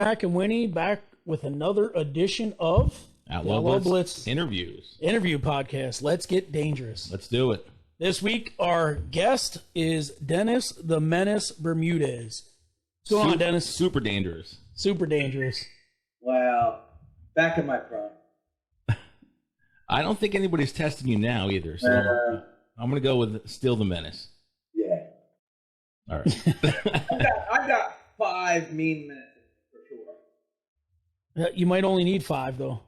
Mac and Winnie back with another edition of Outlaw Blitz interview podcast. Let's get dangerous. Let's do it. This week, our guest is Dennis the Menace Bermudez. What's going on, Dennis? Super dangerous. Super dangerous. Wow. Back in my prime. I don't think anybody's testing you now either, so I'm going to go with still the Menace. Yeah. All right. I got 5 mean minutes for sure. You might only need 5, though.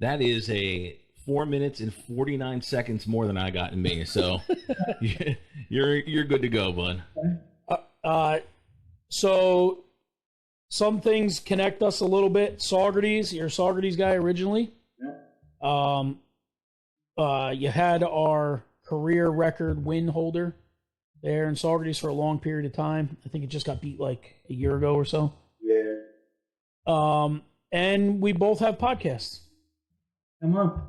That is a 4 minutes and 49 seconds more than I got in me, so you're good to go, bud. So some things connect us a little bit. Saugerties, you're a Saugerties guy originally. Yeah. You had our career record win holder there in Saugerties for a long period of time. I think it just got beat like a year ago or so. Yeah. And we both have podcasts. Come on.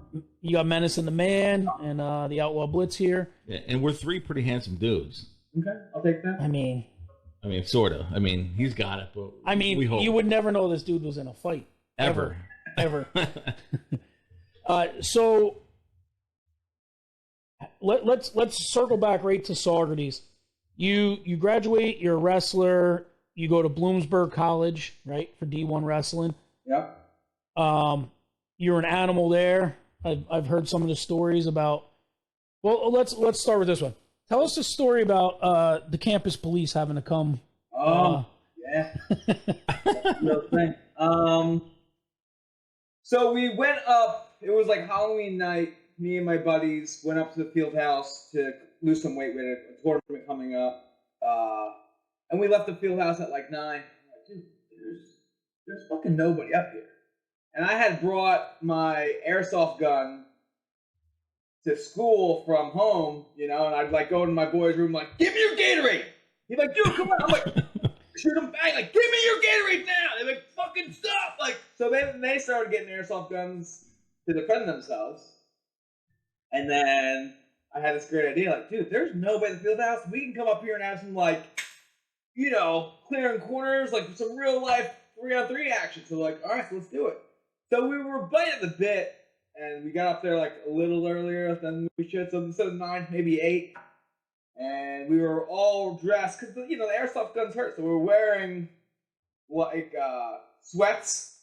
You got Menace and the Man and the Outlaw Blitz here. Yeah, and we're 3 pretty handsome dudes. Okay, I'll take that. I mean, sort of. I mean, he's got it, but we hope. You would never know this dude was in a fight. Ever. So let's circle back right to Saugerties. You graduate, you're a wrestler, you go to Bloomsburg College, right, for D1 wrestling. Yep. You're an animal there. I've heard some of the stories about. Well, let's start with this one. Tell us a story about the campus police having to come. Yeah. Real thing. So we went up. It was like Halloween night. Me and my buddies went up to the field house to lose some weight. We had a tournament coming up, and we left the field house at like 9. I'm like, dude, there's fucking nobody up here. And I had brought my airsoft gun to school from home, and I'd like go to my boy's room, like, give me your Gatorade. He's like, dude, come on. I'm like, shoot him bang, like, give me your Gatorade now. They're like, fucking stop. Like, so they started getting airsoft guns to defend themselves. And then I had this great idea, like, dude, there's nobody at the field house. We can come up here and have some, like, clearing corners, like some real life 3-on-3 action. So like, all right, so let's do it. So we were biting at the bit, and we got up there like a little earlier than we should. So instead of 9, maybe 8. And we were all dressed because the airsoft guns hurt. So we were wearing like sweats,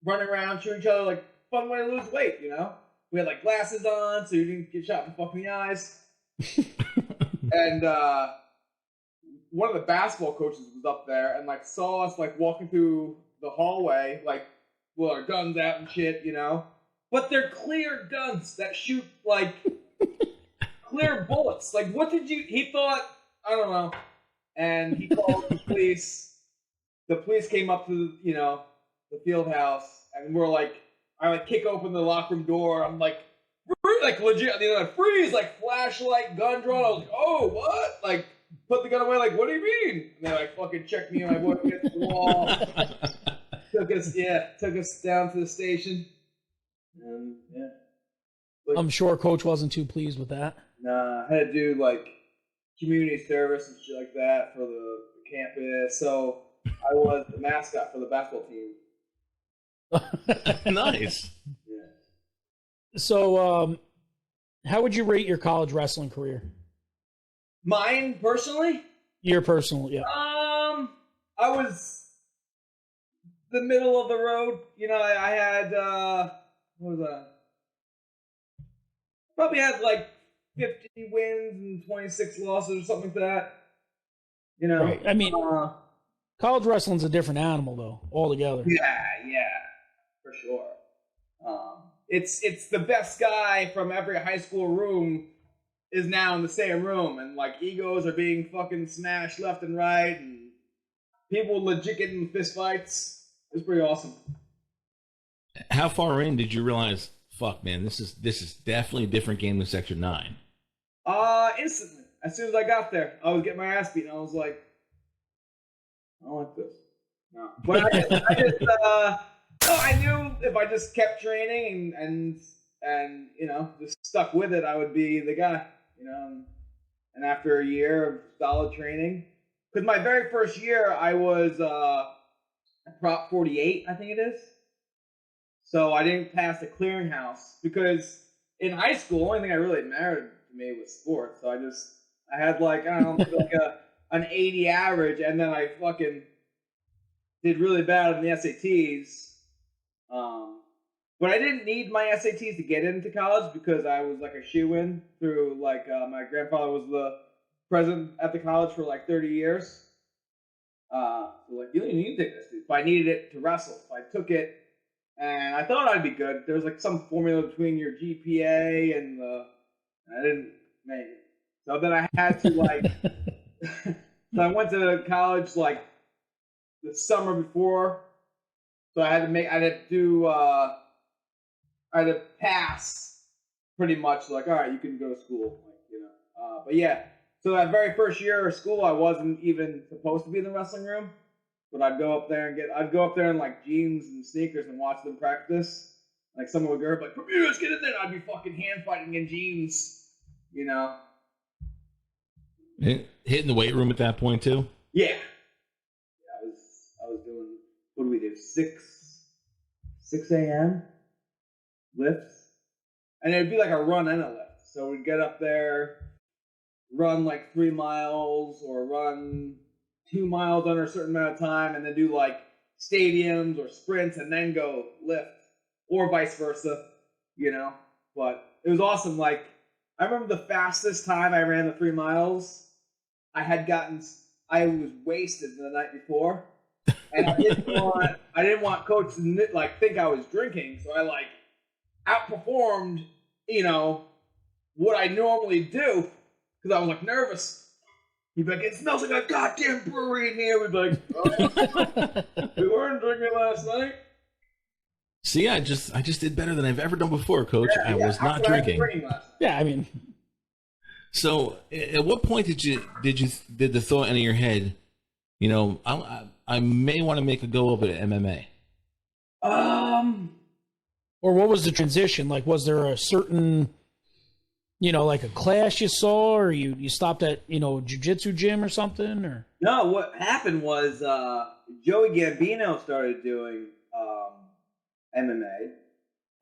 running around, shooting each other, like fun way to lose weight. We had like glasses on so you didn't get shot in the fucking eyes. And one of the basketball coaches was up there and like saw us like walking through the hallway, like with our guns out and shit, But they're clear guns that shoot like clear bullets. Like, what did you? He thought, I don't know, and he called the police. The police came up to the field house, and we're like, I like kick open the locker room door. I'm like legit, freeze, like flashlight, gun drawn. I was like, oh, what? Like, put the gun away. Like, what do you mean? And they like fucking checked me and my boy against the wall. Took us down to the station. Yeah. Like, I'm sure Coach wasn't too pleased with that. Nah, I had to do like community service and shit like that for the campus. So I was the mascot for the basketball team. Nice. Yeah. So, how would you rate your college wrestling career? Mine personally? Your personal, yeah. I was the middle of the road. I had what was that? Probably had like 50 wins and 26 losses or something like that. Right. I mean, college wrestling's a different animal, though, altogether. Yeah, for sure. It's the best guy from every high school room is now in the same room, and like egos are being fucking smashed left and right, and people legit getting in fist fights. It's pretty awesome. How far in did you realize, fuck, man, this is definitely a different game than Section 9? Instantly. As soon as I got there, I was getting my ass beat, and I was like, I don't like this. No. But I knew if I just kept training and just stuck with it, I would be the guy, And after a year of solid training, because my very first year, I was Prop 48, I think it is. So I didn't pass the clearinghouse because in high school, the only thing I really mattered to me was sports. So I had like, I don't know, like an 80 average, and then I fucking did really bad on the SATs. But I didn't need my SATs to get into college because I was like a shoe-in through like my grandfather was the president at the college for like 30 years. So like, you don't even need to take this, but I needed it to wrestle. So I took it, and I thought I'd be good. There was like some formula between your GPA and I didn't make it. So then I had to like, so I went to college like the summer before. So I had to pass pretty much like, all right, you can go to school, like, you know. But yeah, so that very first year of school, I wasn't even supposed to be in the wrestling room, but I'd go up there in like jeans and sneakers and watch them practice. Like someone would go like, Bermudez, get in there. And I'd be fucking hand fighting in jeans, you know. Hitting the weight room at that point too. Yeah. I was doing, what do we do? 6 a.m. lifts, and it'd be like a run and a lift. So we'd get up there, run like 3 miles or run 2 miles under a certain amount of time, and then do like stadiums or sprints, and then go lift, or vice versa, you know. But it was awesome. Like I remember the fastest time I ran the 3 miles. I was wasted the night before, and I didn't want coach to like think I was drinking, so I like outperformed, you know, what I normally do because I was like nervous. He'd be like, "It smells like a goddamn brewery in here." We'd be like, "Oh, we weren't drinking last night." See, I just did better than I've ever done before, Coach. Yeah, I was not drinking. Yeah, I mean. So, at what point did the thought enter your head? You know, I may want to make a go of it at MMA. Or what was the transition? Like, was there a certain, you know, like a class you saw, or you stopped at, you know, jiu-jitsu gym or something, or? No, what happened was Joey Gambino started doing MMA,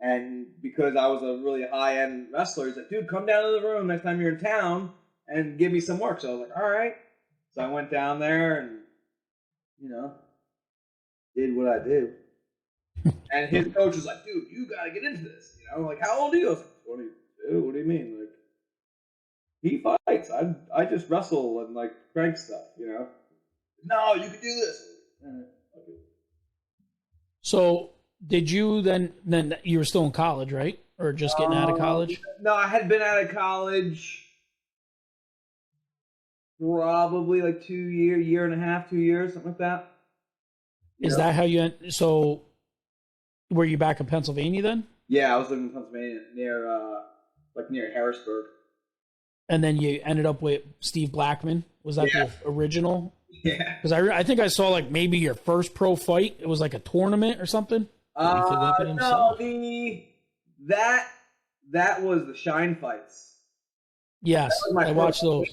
and because I was a really high-end wrestler, he's like, dude, come down to the room next time you're in town and give me some work. So I was like, all right. So I went down there and, you know, did what I do. And his coach was like, dude, you got to get into this. You know, like, how old are you? I was like, 22. What do you mean? Like, he fights. I just wrestle and, like, crank stuff, you know? No, you can do this. Okay. So did you then you were still in college, right? Or just getting out of college? No, I had been out of college probably like 2 years, year and a half, 2 years, something like that. Is that how you so were you back in Pennsylvania then? Yeah, I was living in Pennsylvania near Harrisburg. And then you ended up with Steve Blackman. Was that the original? Yeah. Because I think I saw like maybe your first pro fight. It was like a tournament or something. No, that was the Shine fights. Yes, I watched those.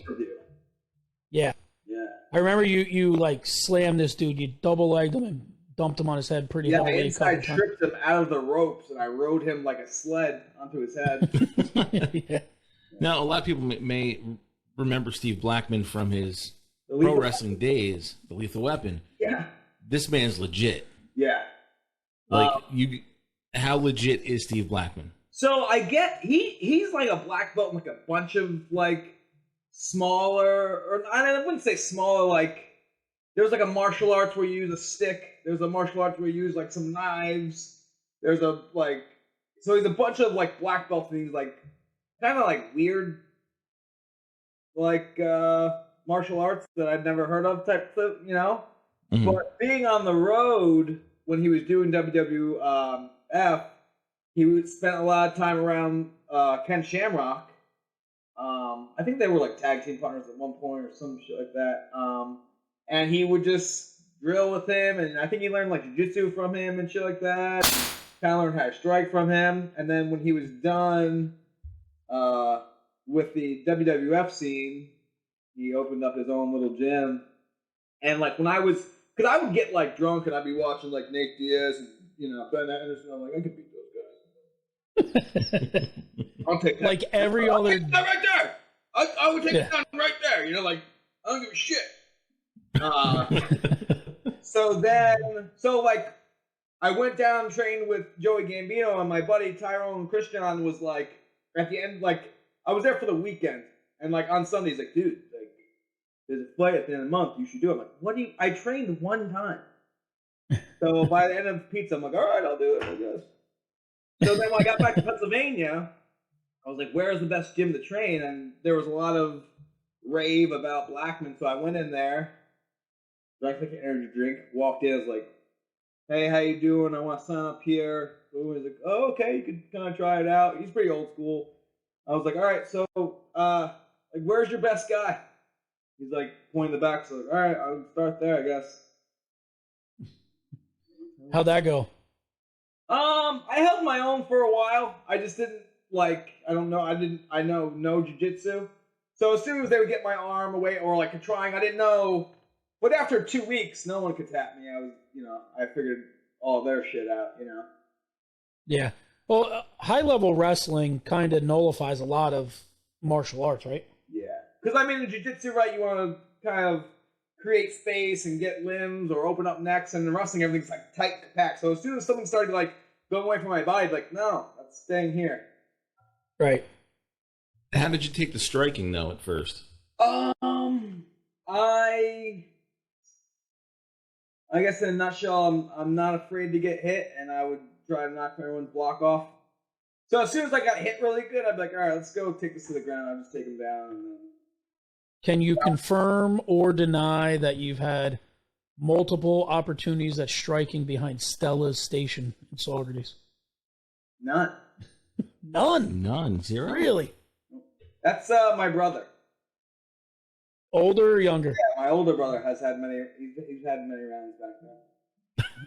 Yeah. Yeah. I remember you like slammed this dude. You double legged him and dumped him on his head pretty Yeah, heavily. I tripped him out of the ropes and I rode him like a sled onto his head. Yeah. Now, a lot of people may remember Steve Blackman from his pro wrestling days, the Lethal Weapon. Yeah. This man's legit. Yeah. Like how legit is Steve Blackman? So I get he's like a black belt in like a bunch of like smaller, or I wouldn't say smaller, like there's like a martial arts where you use a stick. There's a martial arts where you use like some knives. There's a like, so he's a bunch of like black belts and he's like kind of like weird, like martial arts that I'd never heard of type of, you know. Mm-hmm. But being on the road when he was doing WWF, he spent a lot of time around Ken Shamrock. I think they were like tag team partners at one point or some shit like that. And he would just drill with him, and I think he learned like jiu-jitsu from him and shit like that. Kind of learned how to strike from him. And then when he was done with the WWF scene, he opened up his own little gym. And like when I was because I would get like drunk and I'd be watching like Nate Diaz and Ben Anderson. I'm like, I could beat those guys. I'll take that. Like every other. I'll take that right there. I would take it down right there. Like I don't give a shit. So like I went down and trained with Joey Gambino, and my buddy Tyrone Christian was like at the end, like I was there for the weekend, and like on Sunday he's like, dude, like there's a flight at the end of the month, you should do it. I'm like, what do you? I trained one time. So by the end of pizza, I'm like, all right, I'll do it, I guess. So then when I got back to Pennsylvania, I was like, where's the best gym to train? And there was a lot of rave about Blackman, so I went in there, drank like an energy drink, walked in, I was like, hey, how you doing? I want to sign up here. So he's like, oh, okay, you can kind of try it out. He's pretty old school. I was like, all right, so like, where's your best guy? He's like pointing the back, so like, all right, I'll start there, I guess. How'd that go? I held my own for a while. I just didn't like. I don't know. I know no jiu-jitsu. So as soon as they would get my arm away or like trying, I didn't know. But after 2 weeks, no one could tap me. I was, I figured all their shit out. Yeah. Well, high-level wrestling kind of nullifies a lot of martial arts, right? Yeah. Because I mean, in jiu-jitsu, right, you want to kind of create space and get limbs or open up necks, and in wrestling everything's like tight packed. So as soon as something started like going away from my body, I'd be like, no, that's staying here. Right. How did you take the striking though at first? I guess in a nutshell, I'm not afraid to get hit, and I would try to knock everyone's block off. So as soon as I got hit really good, I'd be like, all right, let's go take this to the ground. I'll just take him down. And then... Can you confirm or deny that you've had multiple opportunities at striking behind Stella's station in Saugerties? None. None. Zero? Really? That's my brother. Older or younger? Yeah, my older brother has had many. He's had many rounds back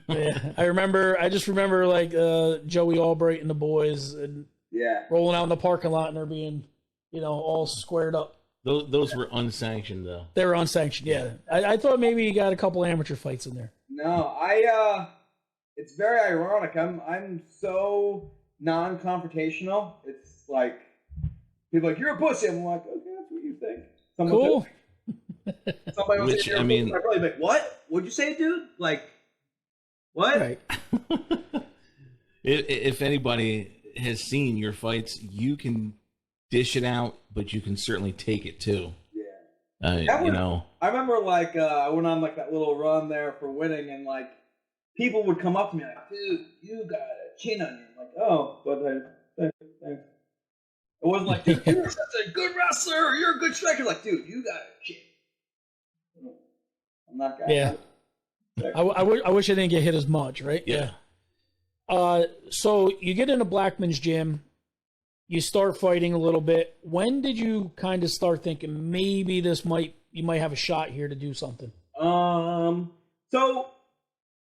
then. Yeah, I just remember like Joey Albright and the boys, and rolling out in the parking lot, and they're being, all squared up. Those were unsanctioned, though. They were unsanctioned, yeah. I thought maybe you got a couple amateur fights in there. No, it's very ironic. I'm so non-confrontational. It's like people are like, you're a pussy. I'm like, okay, that's what you think. Cool. Somebody will say, I mean, I'm probably like, what? What'd you say, dude? Like, what? Right. If anybody has seen your fights, you can dish it out, but you can certainly take it too. Yeah. I remember like I went on like that little run there for winning, and like people would come up to me like, dude, you got a chin on you. I'm like, oh, but thanks. It wasn't like, dude, you're such a good wrestler, or you're a good striker. Like, dude, you got a chin. I'm not gonna. Yeah. I wish I didn't get hit as much, right? Yeah. So you get into Blackman's gym, you start fighting a little bit. When did you kind of start thinking maybe you might have a shot here to do something? So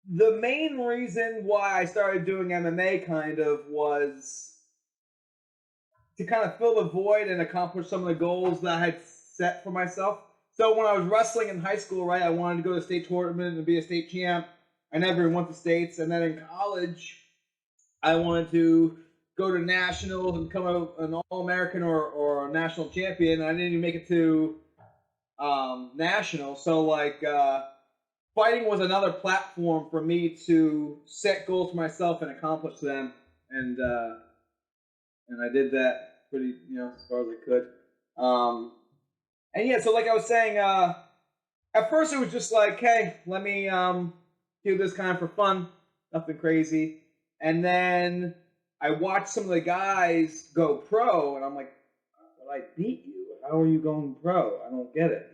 the main reason why I started doing MMA kind of was to kind of fill the void and accomplish some of the goals that I had set for myself. So when I was wrestling in high school, right, I wanted to go to a state tournament and be a state champ. I never went to states. And then in college, I wanted to go to nationals and become an All-American or a national champion. I didn't even make it to nationals. So, like, fighting was another platform for me to set goals for myself and accomplish them. And I did that pretty, as far as I could. And yeah, so like I was saying, at first it was just like, hey, let me do this kind of for fun, nothing crazy. And then I watched some of the guys go pro, and I'm like, well, I beat you. How are you going pro? I don't get it,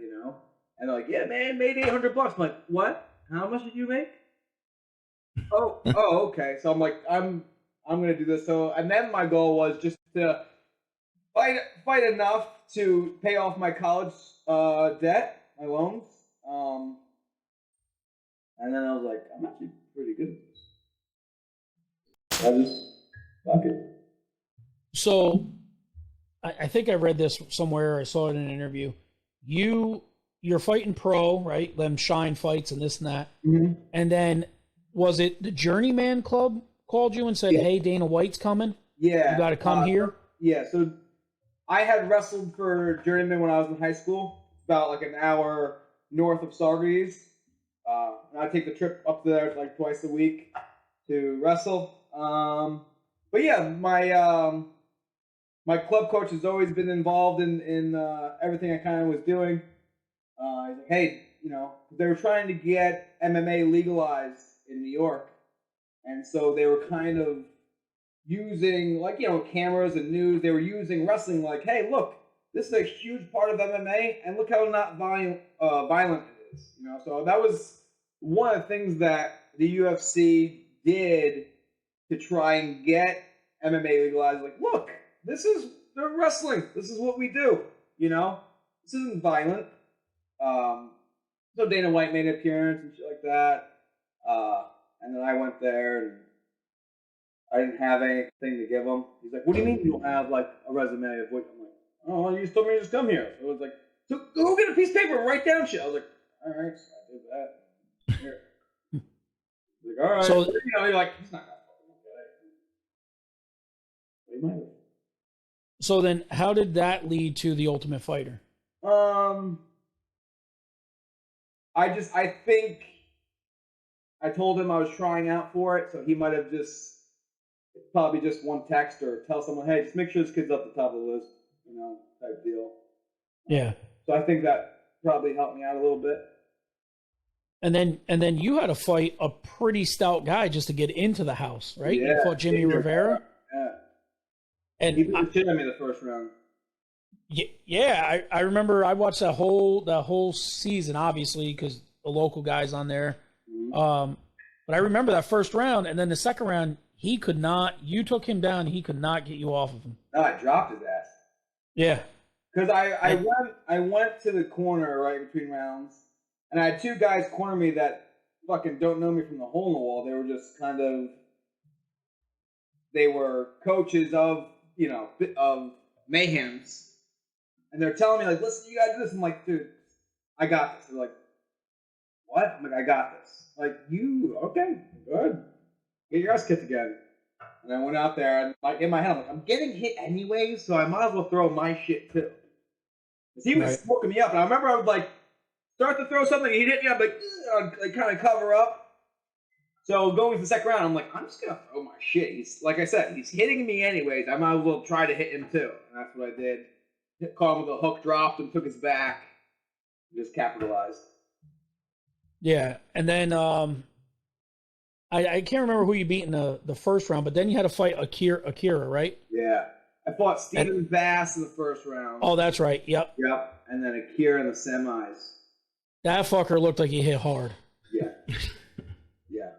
And they're like, yeah, man, made $800. I'm like, what? How much did you make? oh, okay. So I'm like, I'm gonna do this. So, and then my goal was just to fight enough to pay off my college debt, my loans. And then I was like, I'm actually pretty good at this. I just fuck it. So I think I read this somewhere. I saw it in an interview. You you're fighting pro, right? Them Shine fights and this and that. Mm-hmm. And then was it the Journeyman Club called you and said, "Hey, Dana White's coming. Yeah. You got to come here." Yeah. So I had wrestled for Journeyman when I was in high school. It's about like an hour north of Saugerties. And I take the trip up there like twice a week to wrestle. But yeah, my club coach has always been involved in everything I kind of was doing. He's like, hey, they were trying to get MMA legalized in New York. And so they were kind of using, like, cameras and news. They were using wrestling like, hey, look, this is a huge part of MMA, and look how not violent it is. So that was one of the things that the UFC did to try and get MMA legalized. Like, look, they're wrestling. This is what we do. This isn't violent. So Dana White made an appearance and shit like that. And then I went there and I didn't have anything to give him. He's like, what do you mean you don't have like a resume of what? I'm like, oh, you just told me to just come here. So it was like, so go get a piece of paper and write down shit. I was like, all right, so I did that. Here. He's like, all right. So you're like, he's not gonna fucking look at it. So then, how did that lead to the Ultimate Fighter? I think I told him I was trying out for it, so he might have probably just one text or tell someone, hey, just make sure this kid's up the top of the list, type deal. Yeah. So I think that probably helped me out a little bit. And then you had to fight a pretty stout guy just to get into the house, right? Yeah, you fought Jimmy Rivera. Yeah. And he beat the shit out of me the first round. Yeah, I remember I watched that whole season, obviously, because the local guy's on there. Mm-hmm. But I remember that first round, and then the second round, you took him down, he could not get you off of him. No, I dropped his ass. Yeah. Because I went to the corner right between rounds, and I had two guys corner me that fucking don't know me from the hole in the wall. They were just they were coaches of Mayhems. And they're telling me, like, listen, you gotta do this. I'm like, dude, I got this. They're like, what? I'm like, I got this. Like, okay, good. Get your ass kicked again. And I went out there, and like in my head, I'm like, I'm getting hit anyways, so I might as well throw my shit too. Because he was smoking me up. And I remember I would like start to throw something, he'd hit me, I'd be like kind of cover up. So going to the second round, I'm like, I'm just gonna throw my shit. He's like I said, he's hitting me anyways. I might as well try to hit him too. And that's what I did. Caught him with a hook, dropped him, took his back, and just capitalized. Yeah, and then I can't remember who you beat in the first round, but then you had to fight Akira, right? Yeah, I fought Steven Bass in the first round. Oh, that's right. Yep. And then Akira in the semis. That fucker looked like he hit hard. Yeah. Yeah.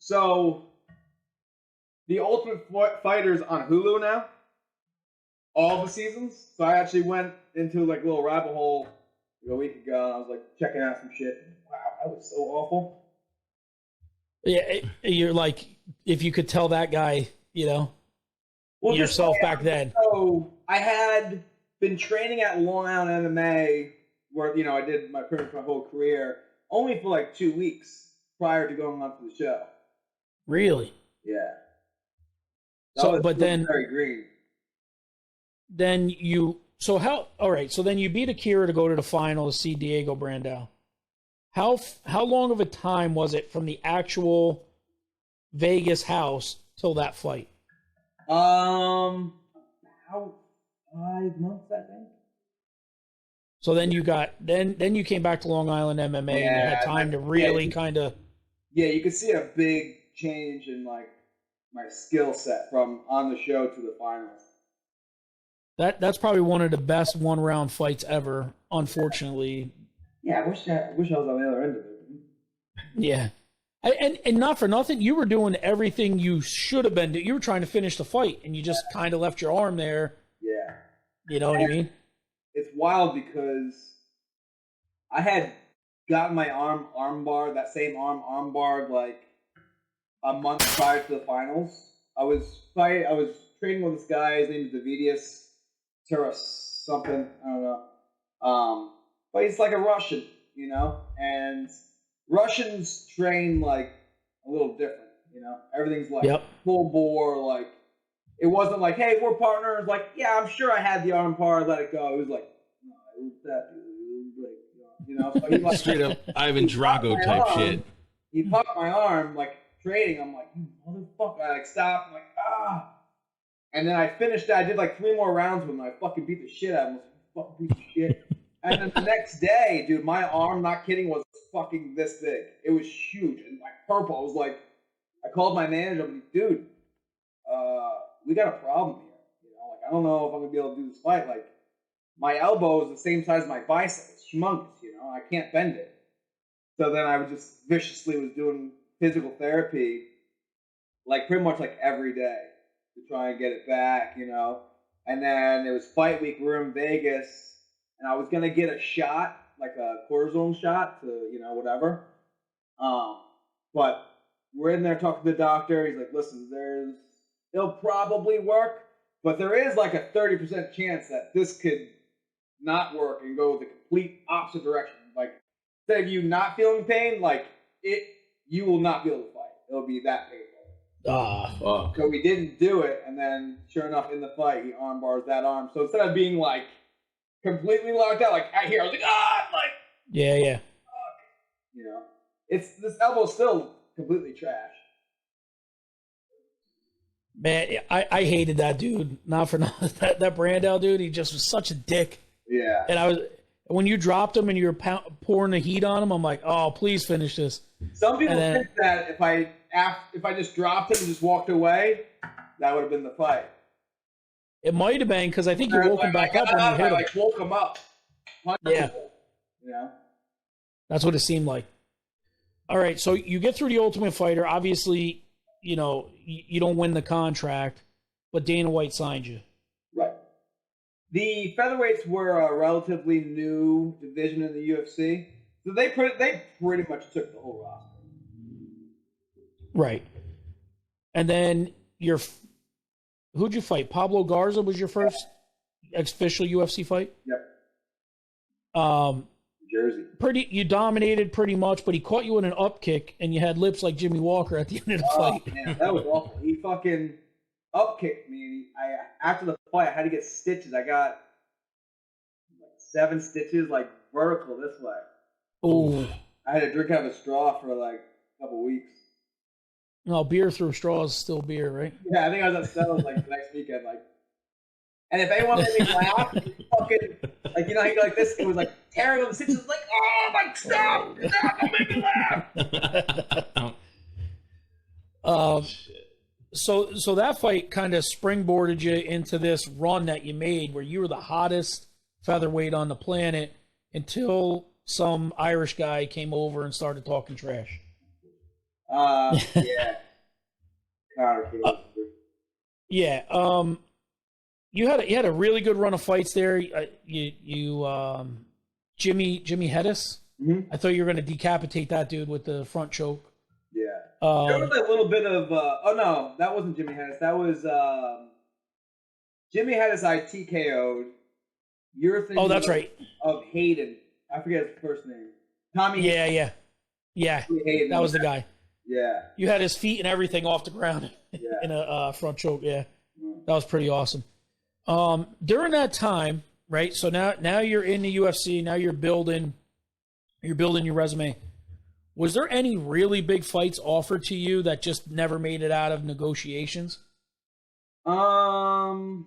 So the Ultimate Fighter's on Hulu now. All the seasons. So I actually went into like a little rabbit hole a week ago, and I was like checking out some shit. Wow, that was so awful. Yeah, you're like, if you could tell that guy, yourself back then. So I had been training at Long Island MMA, where I did pretty much my whole career, only for like 2 weeks prior to going on to the show. Really? Yeah. But then very green. Then so then you beat Akira to go to the final to see Diego Brandao. How long of a time was it from the actual Vegas house till that fight? About 5 months, I think. So then you came back to Long Island MMA and you had time to really kind of. Yeah, you could see a big change in like my skill set from on the show to the finals. That's probably one of the best one-round fights ever, unfortunately. Yeah, I wish I was on the other end of it. Yeah. And not for nothing, you were doing everything you should have been doing. You were trying to finish the fight, and you just kind of left your arm there. Yeah. You know what I mean? It's wild because I had gotten my arm barred, that same arm barred, like a month prior to the finals. I was training with this guy. His name is Davidius Terra something. I don't know. But he's like a Russian, and Russians train like a little different, Everything's like full bore, like it wasn't like, hey, we're partners. Like, yeah, I'm sure I had the arm par, let it go. It was like, no, it was that dude. It was like, So he like straight up Ivan Drago type shit. He popped my arm, like trading. I'm like, you motherfucker! I like stopped. I'm like, ah. And then I finished that. I did like 3 more rounds with him. I fucking beat the shit out of him. I was like, fucking piece of shit. And then the next day, dude, my arm, not kidding, was fucking this big. It was huge and like purple. I was like, I called my manager. I'm like, dude, we got a problem here. Like I don't know if I'm gonna be able to do this fight. Like my elbow is the same size as my bicep. It's humongous. I can't bend it. So then I was just viciously was doing physical therapy, like pretty much like every day to try and get it back. And then it was fight week. We were in Vegas, and I was gonna get a shot, like a cortisone shot to whatever. But we're in there talking to the doctor. He's like, listen, it'll probably work, but there is like a 30% chance that this could not work and go the complete opposite direction. Like, instead of you not feeling pain, like you will not be able to fight. It'll be that painful. So we didn't do it, and then sure enough, in the fight, he arm bars that arm. So instead of being like completely locked out, like I was like, like yeah. It's this elbow's still completely trash. Man, I hated that dude. Not for nothing. That Brandao dude, he just was such a dick. Yeah. And when you dropped him and you were pouring the heat on him, I'm like, oh, please finish this. Some people think that if I just dropped him and just walked away, that would have been the fight. It might have been because I think you woke him back up when you hit him. I woke him up. Yeah. That's what it seemed like. All right, so you get through the Ultimate Fighter. Obviously, you don't win the contract, but Dana White signed you. Right. The featherweights were a relatively new division in the UFC, so they pretty much took the whole roster. Right. And then who'd you fight? Pablo Garza was your first official UFC fight? Yep. Jersey. You dominated pretty much, but he caught you in an up kick, and you had lips like Jimmy Walker at the end of the fight. Man, that was awful. He fucking up kicked me. After the fight, I had to get stitches. I got like 7 stitches, like vertical this way. Oh. I had to drink out of a straw for like a couple weeks. No, beer through straws is still beer, right? Yeah, I think I was at Stella's like the next weekend, like. And if anyone made me laugh, fucking like how you go like this, it was like tearing on the stitches, like, oh my stop, don't make me laugh. So that fight kind of springboarded you into this run that you made, where you were the hottest featherweight on the planet until some Irish guy came over and started talking trash. Yeah. Yeah. You had a really good run of fights there. Jimmy Hedis. Mm-hmm. I thought you were going to decapitate that dude with the front choke. Yeah. There was a little bit of. Oh no, that wasn't Jimmy Hedis. That was Jimmy Hedis. I TKO'd. You're thinking. Oh, that's right. Of Hayden. I forget his first name. Tommy. Yeah. Hayden. That was the guy. Yeah. You had his feet and everything off the ground in a front choke. Yeah. That was pretty awesome. During that time, right? So now you're in the UFC. Now you're building your resume. Was there any really big fights offered to you that just never made it out of negotiations? Oliveira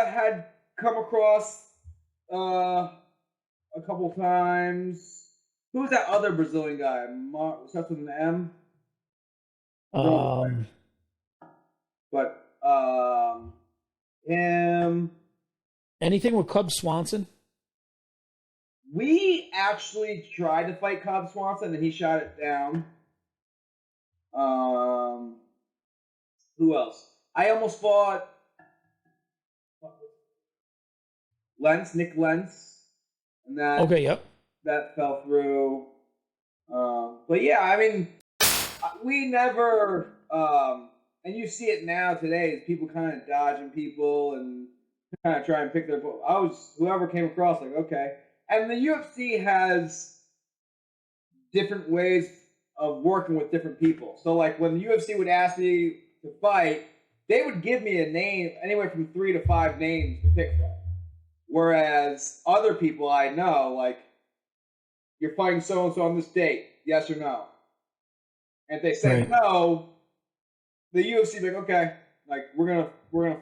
had come across a couple times. Who was that other Brazilian guy? Starts with an M. But him. Anything with Cub Swanson? We actually tried to fight Cub Swanson, and he shot it down. Who else? I almost fought Nick Lentz, and that fell through. But yeah, I mean, we never. And you see it now today, is people kind of dodging people, and kind of try and pick their. I was whoever came across, like, okay. And the UFC has different ways of working with different people. So, like, when the UFC would ask me to fight, they would give me a name, anywhere from 3 to 5 names to pick from. Whereas other people I know, like, you're fighting so and so on this date, yes or no? And if they say no, the UFC be like, okay, like we're gonna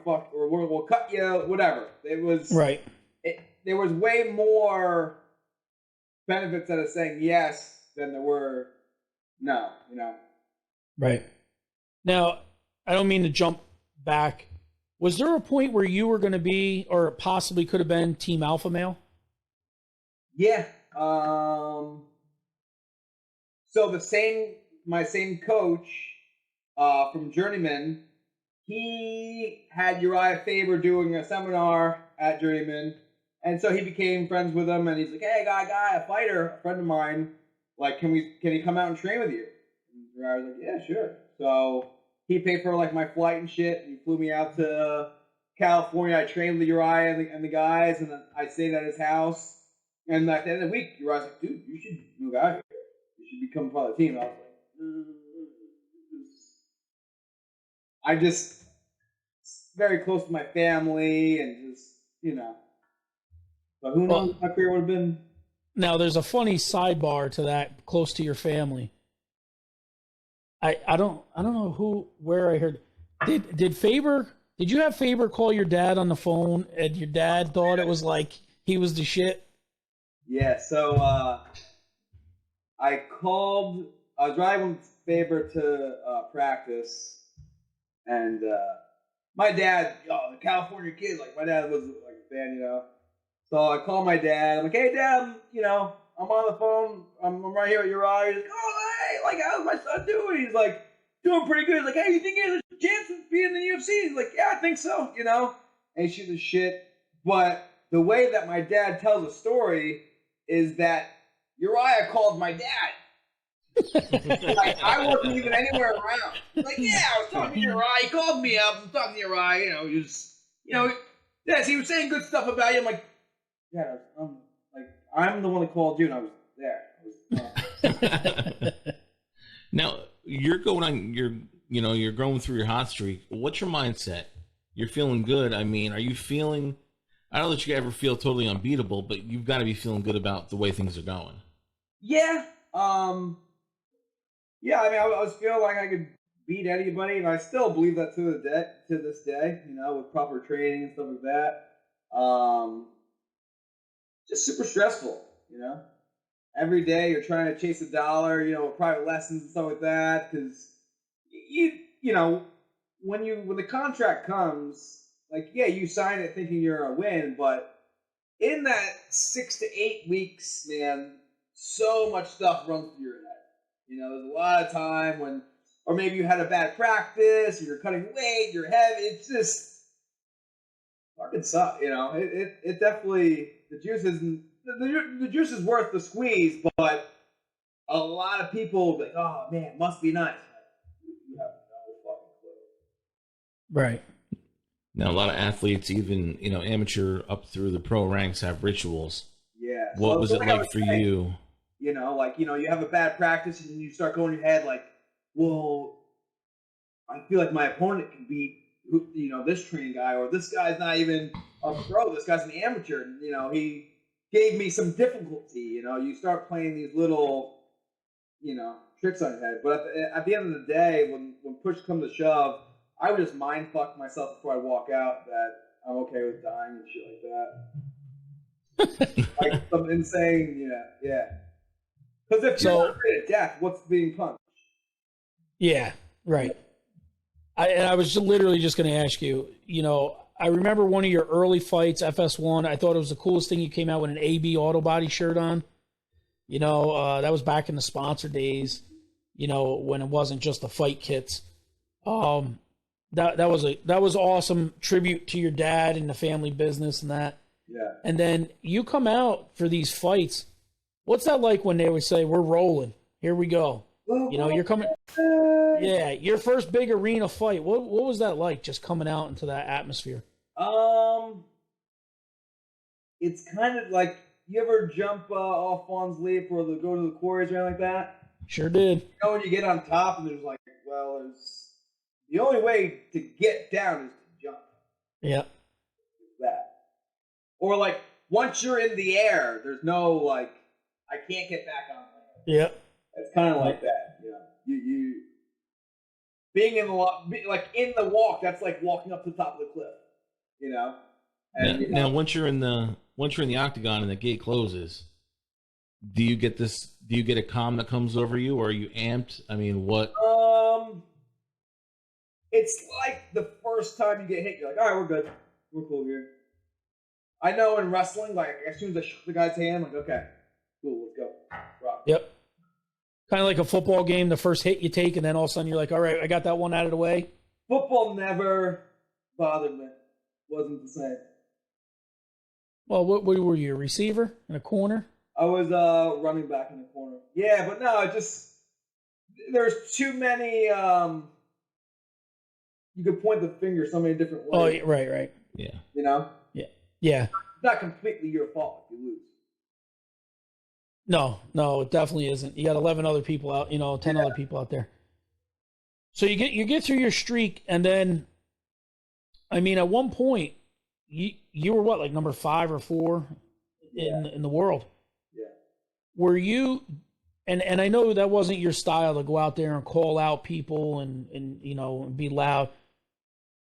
fuck, or we'll cut you, whatever. It was right. There was way more benefits out of saying yes than there were no. You know. Right. Now, I don't mean to jump back. Was there a point where you were going to be, or possibly could have been, Team Alpha Male? Yeah. So my same coach from Journeyman, he had Uriah Faber doing a seminar at Journeyman, and so he became friends with him. And he's like, "Hey, guy, a fighter, a friend of mine. Like, can he come out and train with you?" And Uriah was like, "Yeah, sure." So he paid for like my flight and shit. He flew me out to California. I trained with Uriah and the guys, and I stayed at his house. And at the end of the week, Uriah's like, "Dude, you should move out here. You should become part of the team." And I was like, I just very close to my family, and just, you know. But who knows what my career would have been. Now, there's a funny sidebar to that, close to your family. I don't know where I heard. Did you have Faber call your dad on the phone, and your dad thought it was like he was the shit? Yeah, so I was driving Faber to practice, and my dad, the California kid, like my dad was like a fan, you know. So I called my dad. I'm like, "Hey, Dad, you know, I'm on the phone. I'm right here at Uriah." He's like, "Oh, hey, like, how's my son doing?" He's like, "Doing pretty good." He's like, "Hey, you think he has a chance of being in the UFC?" He's like, "Yeah, I think so," you know. And he shoots the shit. But the way that my dad tells the story is that Uriah called my dad. Like, I wasn't even anywhere around. Like, yeah, I was talking to Uriah. He called me up. I'm talking to Uriah. You know, yes, he was saying good stuff about you. I'm like, yeah, I'm the one that called you, and I was there. Now you're going through your hot streak. What's your mindset? You're feeling good. I mean, are you feeling? I don't know that you ever feel totally unbeatable, but you've got to be feeling good about the way things are going. Yeah. Yeah. I mean, I was feeling like I could beat anybody, and I still believe that to this day. You know, with proper training and stuff like that. Just super stressful, you know. Every day you're trying to chase $1, you know, with private lessons and stuff like that, because you know, when the contract comes, like, yeah, you sign it thinking you're a win, but in that 6 to 8 weeks, man, so much stuff runs through your head. You know, there's a lot of time when, or maybe you had a bad practice, or you're cutting weight, you're heavy. It's just fucking sucks, you know. It definitely, the juice is worth the squeeze, but a lot of people like, "Oh man, must be nice." You have no fucking clue. Right. Now, a lot of athletes, even, you know, amateur up through the pro ranks, have rituals. Yeah. What was it like for you? You know, like, you know, you have a bad practice and you start going in your head like, well, I feel like my opponent can beat, you know, this training guy, or this guy's not even a pro, this guy's an amateur, and, you know, he gave me some difficulty. You know, you start playing these little, you know, tricks on your head. But at the end of the day, when push comes to shove, I would just mind fuck myself before I walk out that I'm okay with dying and shit like that. Like some insane, yeah. Because if you're not afraid of death, what's being punched? Yeah, right. I was literally just going to ask you, you know, I remember one of your early fights, FS1. I thought it was the coolest thing. You came out with an AB auto body shirt on. You know, that was back in the sponsor days, you know, when it wasn't just the fight kits. That was awesome tribute to your dad and the family business and that. Yeah. And then you come out for these fights. What's that like when they would say, "We're rolling, here we go"? You know, you're coming. Yeah, your first big arena fight. What was that like, just coming out into that atmosphere? it's kind of like, you ever jump off Fawn's Leap or go to the quarries or anything like that? Sure did. You know, when you get on top and there's like, well, there's the only way to get down is to jump. Yeah. That. Or like, once you're in the air, there's no like, I can't get back on land. Yeah. It's kind of like that. You know, you being in the walk, that's like walking up to the top of the cliff. You know. And, now, once you're in the octagon and the gate closes, do you get a calm that comes over you, or are you amped? I mean, what? It's like the first time you get hit, you're like, all right, we're good, we're cool here. I know in wrestling, like as soon as I shook the guy's hand, I'm like, okay, cool, let's go, rock. Yep. Kind of like a football game, the first hit you take, and then all of a sudden you're like, all right, I got that one out of the way. Football never bothered me. Wasn't the same. Well, what were you, a receiver in a corner? I was running back in the corner. Yeah, but no, there's too many. You could point the finger so many different ways. Oh, right. Yeah. You know? Yeah. It's not completely your fault if you lose. No, it definitely isn't. You got 11 other people out, 10 other people out there. So you get through your streak, and then, I mean, at one point, you were what, like number 5 or 4 in the world? Yeah. Were you, and I know that wasn't your style to go out there and call out people and and be loud.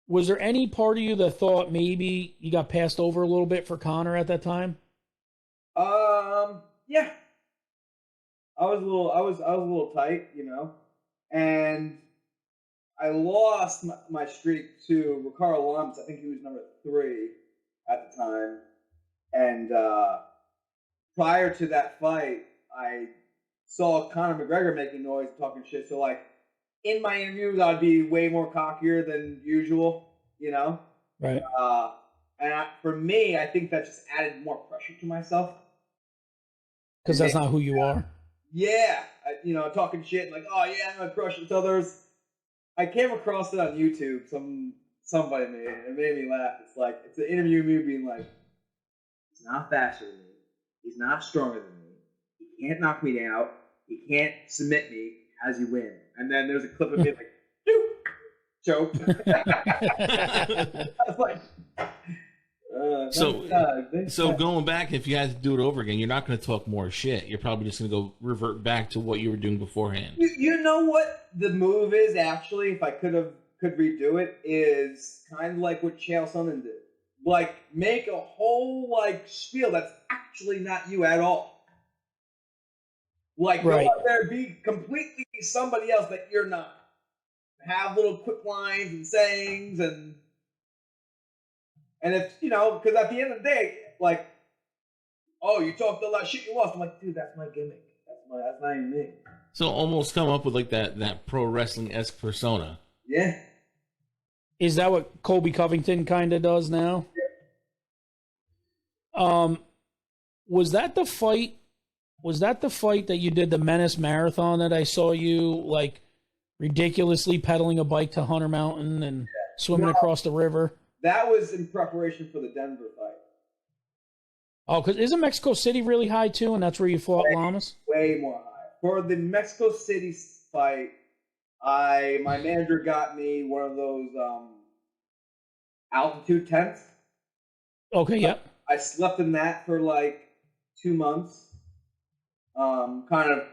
Was there any part of you that thought maybe you got passed over a little bit for Connor at that time? Yeah. I was a little tight, and I lost my streak to Ricardo Lumps. I think he was number 3 at the time. And prior to that fight, I saw Conor McGregor making noise, talking shit. So, like, in my interviews, I'd be way more cockier than usual, Right. For me, I think that just added more pressure to myself. Because that's not who you are. Yeah. Talking shit like, oh, yeah, I'm going to crush it. So I came across it on YouTube. Somebody made it. It made me laugh. It's like, it's an interview of me being like, he's not faster than me. He's not stronger than me. He can't knock me out. He can't submit me as you win. And then there's a clip of me like, doop, choke. I was like, so going back, if you had to do it over again, you're not going to talk more shit. You're probably just going to go revert back to what you were doing beforehand. You know what the move is, actually, if I could redo it, is kind of like what Chael Sonnen did. Like, make a whole, like, spiel that's actually not you at all. Like, right. Go out there, be completely somebody else that you're not. Have little quick lines and sayings, and if, because at the end of the day, like, oh, you talked a lot of shit, you lost. I'm like, dude, that's my gimmick. That's not even me. So almost come up with, like, that pro wrestling-esque persona. Yeah. Is that what Colby Covington kind of does now? Yeah. Was that the fight that you did the Menace marathon that I saw you, like, ridiculously pedaling a bike to Hunter Mountain and swimming across the river? That was in preparation for the Denver fight. Oh, because isn't Mexico City really high too, and that's where you fought Lamas? Way more high. For the Mexico City fight, my manager got me one of those altitude tents. Okay, yep. I slept in that for like 2 months. Kind of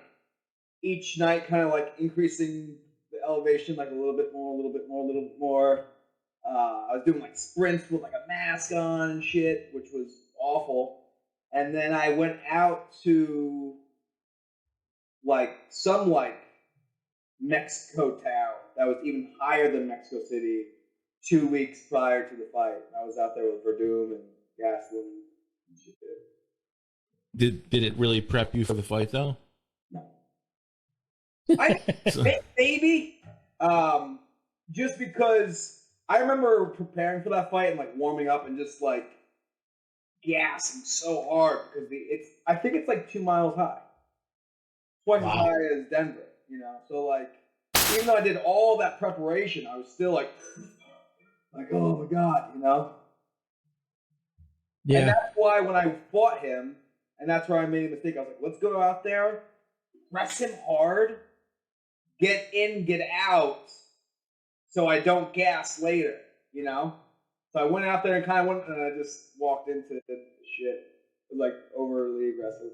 each night, kind of like increasing the elevation, like a little bit more. I was doing like sprints with like a mask on and shit, which was awful. And then I went out to like some like Mexico town that was even higher than Mexico City 2 weeks prior to the fight. I was out there with Verdum and Gastelum and shit. Did it really prep you for the fight though? No. Maybe. Just because I remember preparing for that fight and like warming up and just like gassing so hard because I think it's like 2 miles high. Twice as high as Denver, So like even though I did all that preparation, I was still like oh my God, Yeah. And that's why when I fought him, and that's where I made a mistake, I was like, let's go out there, press him hard, get in, get out, so I don't gas later, you know? So I went out there and kind of went, and I just walked into the shit. It was like overly aggressive.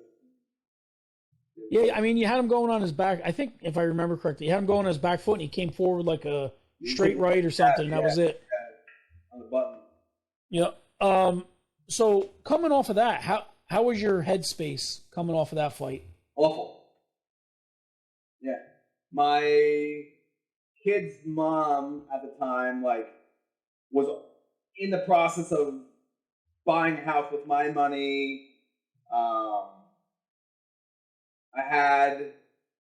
Yeah, I mean, you had him going on his back. I think, if I remember correctly, you had him going on his back foot, and he came forward like a straight right or something, and that was it. On the button. Yeah. So coming off of that, how was your headspace coming off of that fight? Awful. Yeah. My kid's mom at the time, like, was in the process of buying a house with my money. I had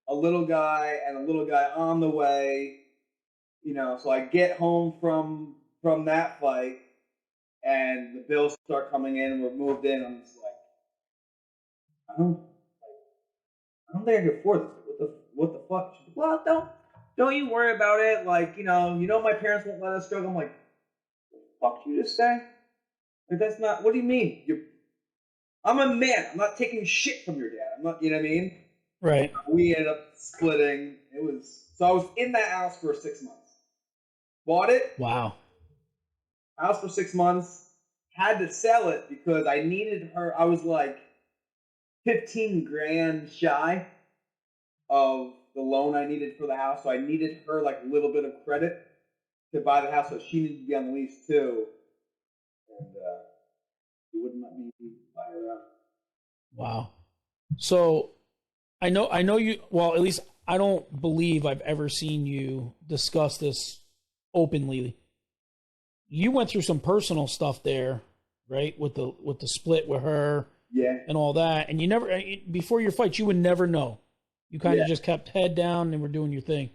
a little guy and a little guy on the way, you know, so I get home from that fight and the bills start coming in and we're moved in. I'm just like, I don't think I can afford this. What the fuck? She's like, well, don't you worry about it. Like, you know, my parents won't let us go. I'm like, what the fuck did you just say? Like, that's not, what do you mean? I'm a man. I'm not taking shit from your dad. I'm not, you know what I mean? Right. We ended up splitting. So I was in that house for 6 months. Bought it. Wow. House for 6 months. Had to sell it because I needed her. I was like 15 grand shy of the loan I needed for the house. So I needed her like a little bit of credit to buy the house. So she needed to be on the lease too. And she wouldn't let me buy her out. Wow. So I know you, well, at least I don't believe I've ever seen you discuss this openly. You went through some personal stuff there, right? With the split with her, yeah, and all that. And you never, before your fight, you would never know. You kind of just kept head down and were doing your thing.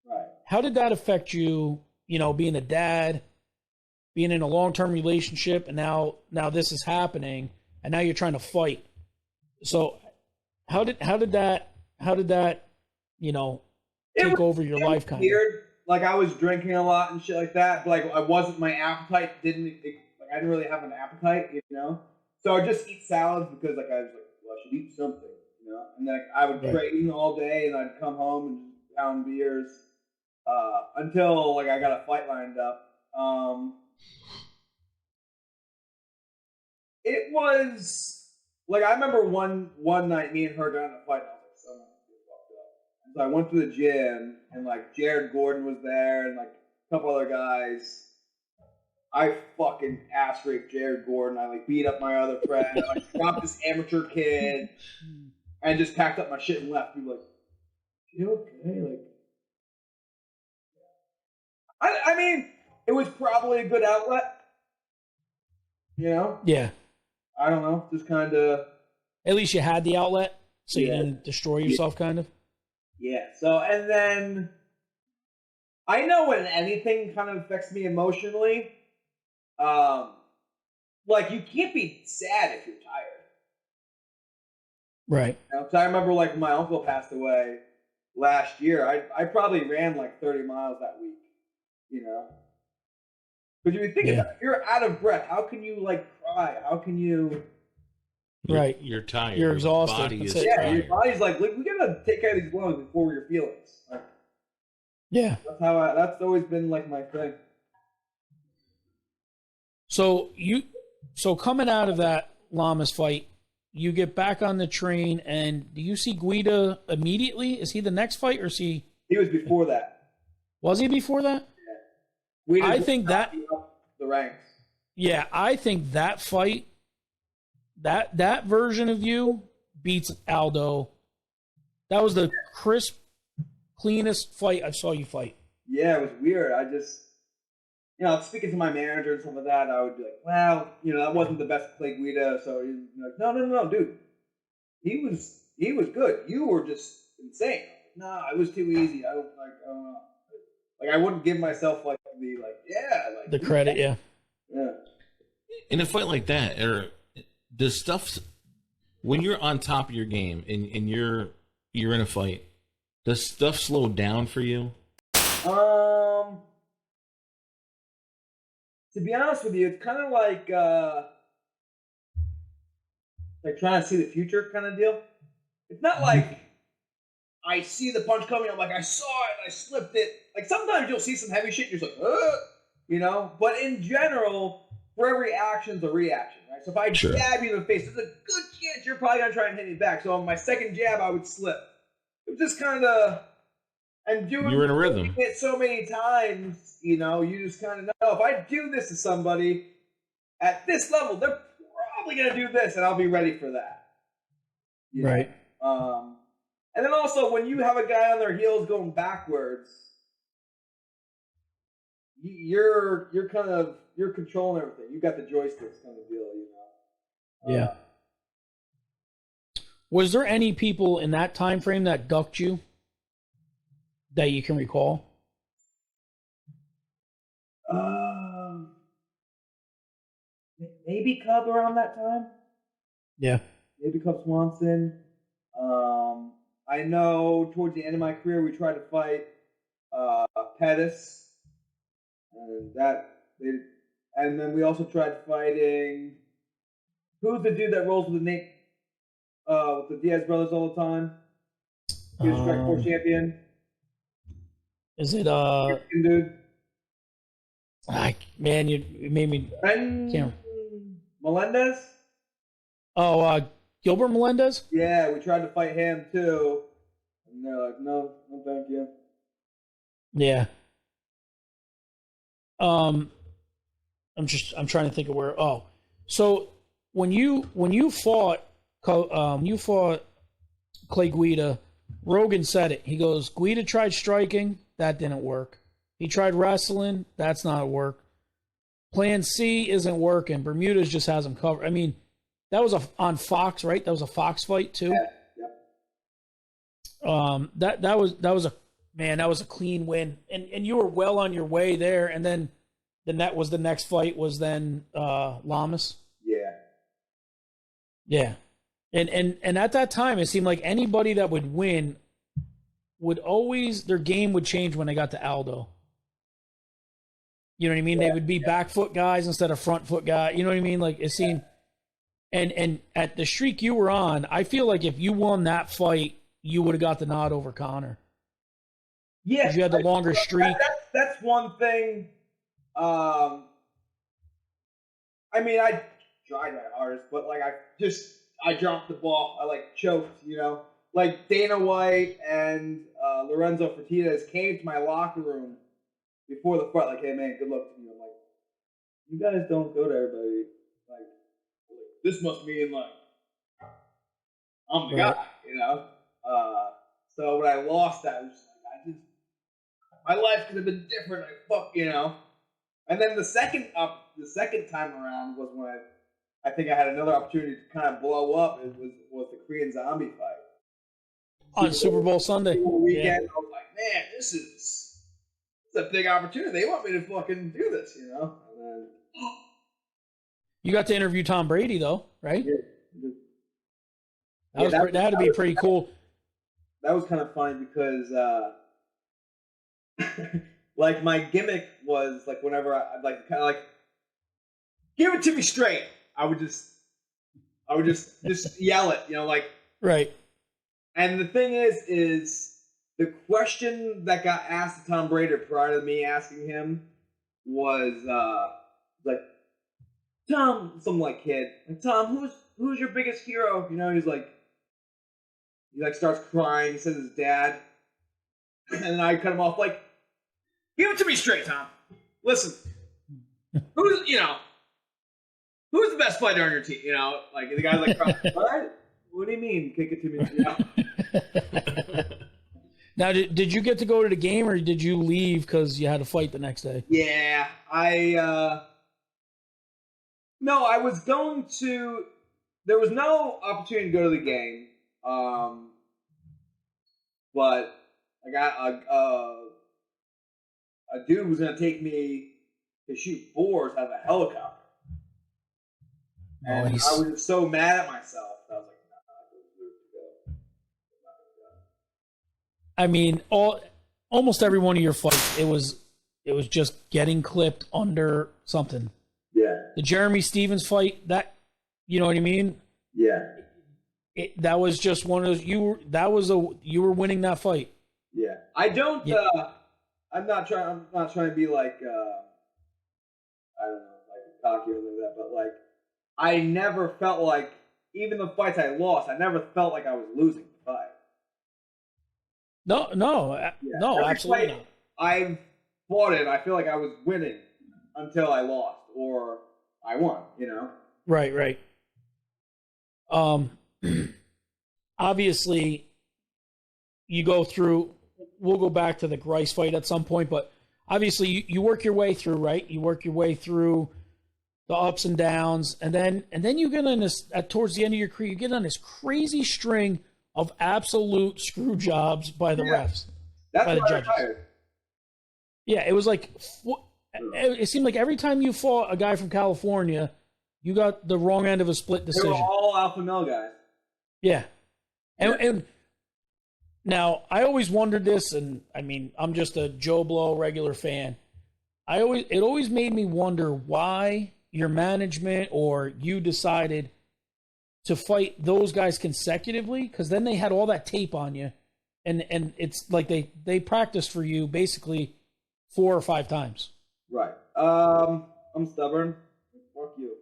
Right. How did that affect you, you know, being a dad, being in a long-term relationship, and now this is happening, and now you're trying to fight. So how did that, you know, take over your life kind weird. of? Like, I was drinking a lot and shit like that, but like my appetite I didn't really have an appetite, you know? So I would just eat salads because like I was like, well, I should eat something, you know? And then I would train all day and I'd come home and just pound beers until like I got a fight lined up. It was like, I remember one night me and her got in a fight and I was like, someone get fucked up. So I went to the gym and like Jared Gordon was there and like a couple other guys. I fucking ass raped Jared Gordon. I like beat up my other friend. I like dropped this amateur kid and just packed up my shit and left. People like, you okay? Like, I mean, it was probably a good outlet. You know? Yeah. I don't know. Just kind of. At least you had the outlet, so you didn't destroy yourself, kind of. Yeah. So, and then I know when anything kind of affects me emotionally, like you can't be sad if you're tired. Right. You know, 'cause I remember like when my uncle passed away last year, I probably ran like 30 miles that week. You know. Because if you think about it, you're out of breath. How can you like cry? How can you? Right. You're tired. You're exhausted. Your body is Yeah, tired. your body's like, look, we gotta take care of these lungs before your feelings. Like, Yeah. that's always been like my thing. So coming out of that Lamas fight, you get back on the train, and do you see Guida immediately? Is he the next fight, or is he? He was before that. Was he before that? We I think that the ranks. Yeah, I think that fight, that version of you beats Aldo. That was the crisp, cleanest fight I saw you fight. Yeah, it was weird. I just, you know, speaking to my manager and stuff like that, I would be like, well, you know, that wasn't the best Clay Guida. So he's like, no, dude, he was good. You were just insane. No, it was too easy. I don't know. Like, I wouldn't give myself like The credit, yeah. In a fight like that, or does stuff, when you're on top of your game and you're in a fight, does stuff slow down for you? To be honest with you, it's kind of like like trying to see the future kind of deal. It's not like I see the punch coming. I'm like, I saw it. I slipped it. Like sometimes you'll see some heavy shit. You're just like, you know. But in general, for every action's a reaction, right? So if I jab you in the face, there's a good chance you're probably gonna try and hit me back. So on my second jab, I would slip. It was just kind of, and doing you're in a rhythm. it so many times, you know, you just kind of know if I do this to somebody at this level, they're probably gonna do this, and I'll be ready for that. You know? Right. And then also when you have a guy on their heels going backwards, you're controlling everything. You got the joysticks kind of deal, you know. Yeah. Was there any people in that time frame that ducked you that you can recall? Maybe Cub around that time. Yeah. Maybe Cub Swanson. I know towards the end of my career we tried to fight Pettis, and then we also tried fighting. Who's the dude that rolls with the Nate with the Diaz brothers all the time? He was Strike Force champion. Is it dude? Man, you made me. Melendez? Oh, Gilbert Melendez? Yeah, we tried to fight him too. And they're like, no, thank you. Yeah. I'm trying to think of where. Oh, so when you fought Clay Guida, Rogan said it. He goes, Guida tried striking, that didn't work. He tried wrestling, that's not work. Plan C isn't working. Bermudez just has him covered. I mean, that was on Fox, right? That was a Fox fight too. Yeah. That was a clean win, and you were well on your way there. And then that was the next fight was then Lamas. Yeah. Yeah, and at that time it seemed like anybody that would win would always their game would change when they got to Aldo. You know what I mean? Yeah. They would be back foot guys instead of front foot guys. You know what I mean? Like it seemed. And at the streak you were on, I feel like if you won that fight, you would have got the nod over Connor. Yeah, you had the longer streak. That's one thing. I mean, I tried my hardest, but like I dropped the ball. I like choked, you know. Like Dana White and Lorenzo Fertitas came to my locker room before the fight, like, "Hey man, good luck to you." I'm like, "You guys don't go to everybody like." This must mean like I'm the guy, you know. So when I lost that, I was like, my life could have been different. You know. And then the second time around was when I think I had another opportunity to kind of blow up. It was the Korean Zombie fight on Super Bowl Sunday weekend. Yeah. I was like, man, this is a big opportunity. They want me to fucking do this, you know. And then, you got to interview Tom Brady, though, right? Yeah. That had to be pretty cool. That was kind of funny because, like, my gimmick was like whenever I'd like kind of like give it to me straight. I would just yell it, you know, like right. And the thing is the question that got asked to Tom Brady prior to me asking him was like. Tom, some like kid. Like, Tom, who's your biggest hero? You know, he starts crying. He says his dad, and then I cut him off like, give it to me straight, Tom. Listen, who's the best fighter on your team? You know, like the guy's like, what do you mean? Kick it to me? You know? Now, did you get to go to the game, or did you leave because you had to fight the next day? Yeah, No, I was going to. There was no opportunity to go to the game, but I got a dude was going to take me to shoot boars out of a helicopter, and nice. I was just so mad at myself. I was like, "No, I don't deserve to go." I mean, almost every one of your fights, it was just getting clipped under something. Yeah. The Jeremy Stevens fight, that, you know what I mean? Yeah. That was just one of those. You were winning that fight. Yeah. I don't. Yeah. I'm not trying to be like I don't know, like cocky or like that, but like I never felt like, even the fights I lost, I never felt like I was losing the fight. No, Every absolutely fight not. I've fought it, I feel like I was winning until I lost or I won. Right. Obviously, you go through. We'll go back to the Grice fight at some point, but obviously you work your way through, right? You work your way through the ups and downs, and then you get on this towards the end of your career. You get on this crazy string of absolute screw jobs by the refs, That's by the why I judges. retired. Yeah, it was like it seemed like every time you fought a guy from California, you got the wrong end of a split They decision. were all alpha male guys. Yeah. And now I always wondered this, and I mean, I'm just a Joe Blow regular fan. It always made me wonder why your management or you decided to fight those guys consecutively, because then they had all that tape on you, and it's like they practiced for you basically 4 or 5 times. Right. I'm stubborn. Fuck you.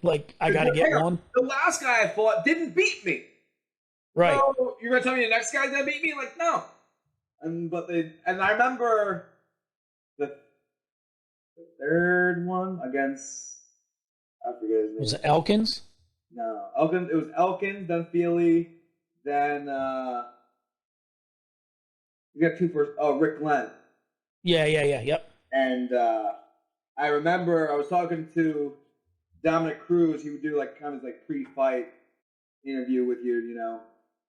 Like, I got to get one. The last guy I fought didn't beat me. Right. So you're gonna tell me the next guy's gonna beat me? Like, no. And I remember the third one against, I forget his name. Was it Elkins? No, Elkins. It was Elkins, then Feely, then you got 2 first. Oh, Rick Glenn. Yeah, yep. And I remember I was talking to Dominic Cruz. He would do like kind of like pre-fight interview with you,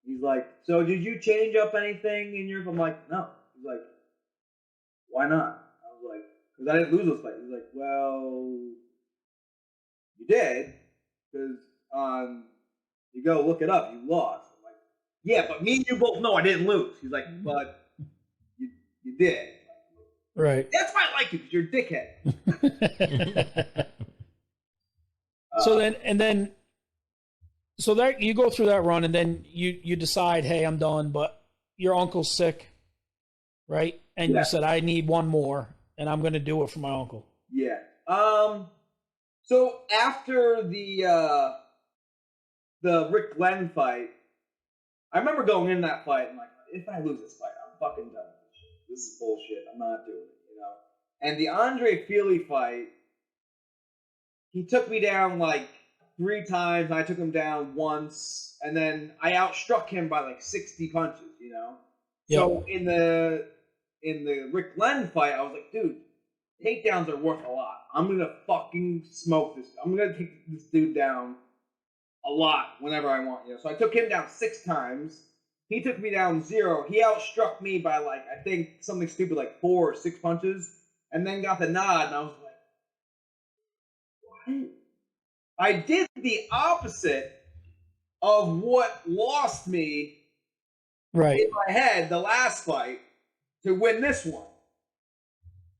He's like, so did you change up anything in your? I'm like, no. He's like, why not? I was like, because I didn't lose those fights. He's like, well, you did, because you go look it up, you lost. I'm like, yeah, but me and you both know I didn't lose. He's like, but you did. Right. That's why I like you, because you're a dickhead. So that you go through that run, and then you decide, hey, I'm done, but your uncle's sick, right? And you said, I need one more, and I'm going to do it for my uncle. Yeah. So after the Rick Glenn fight, I remember going in that fight and like, if I lose this fight, I'm fucking done with this shit. This is bullshit. I'm not doing it, And the Andre Feely fight, he took me down like 3 times, and I took him down once, and then I outstruck him by like 60 punches, Yep. So in the Rick Glenn fight, I was like, dude, takedowns are worth a lot. I'm gonna fucking smoke this. I'm gonna take this dude down a lot whenever I want, So I took him down 6 times. He took me down 0. He outstruck me by like, I think something stupid like 4 or 6 punches, and then got the nod, and I was like, what? I did the opposite of what lost me in my head the last fight to win this one.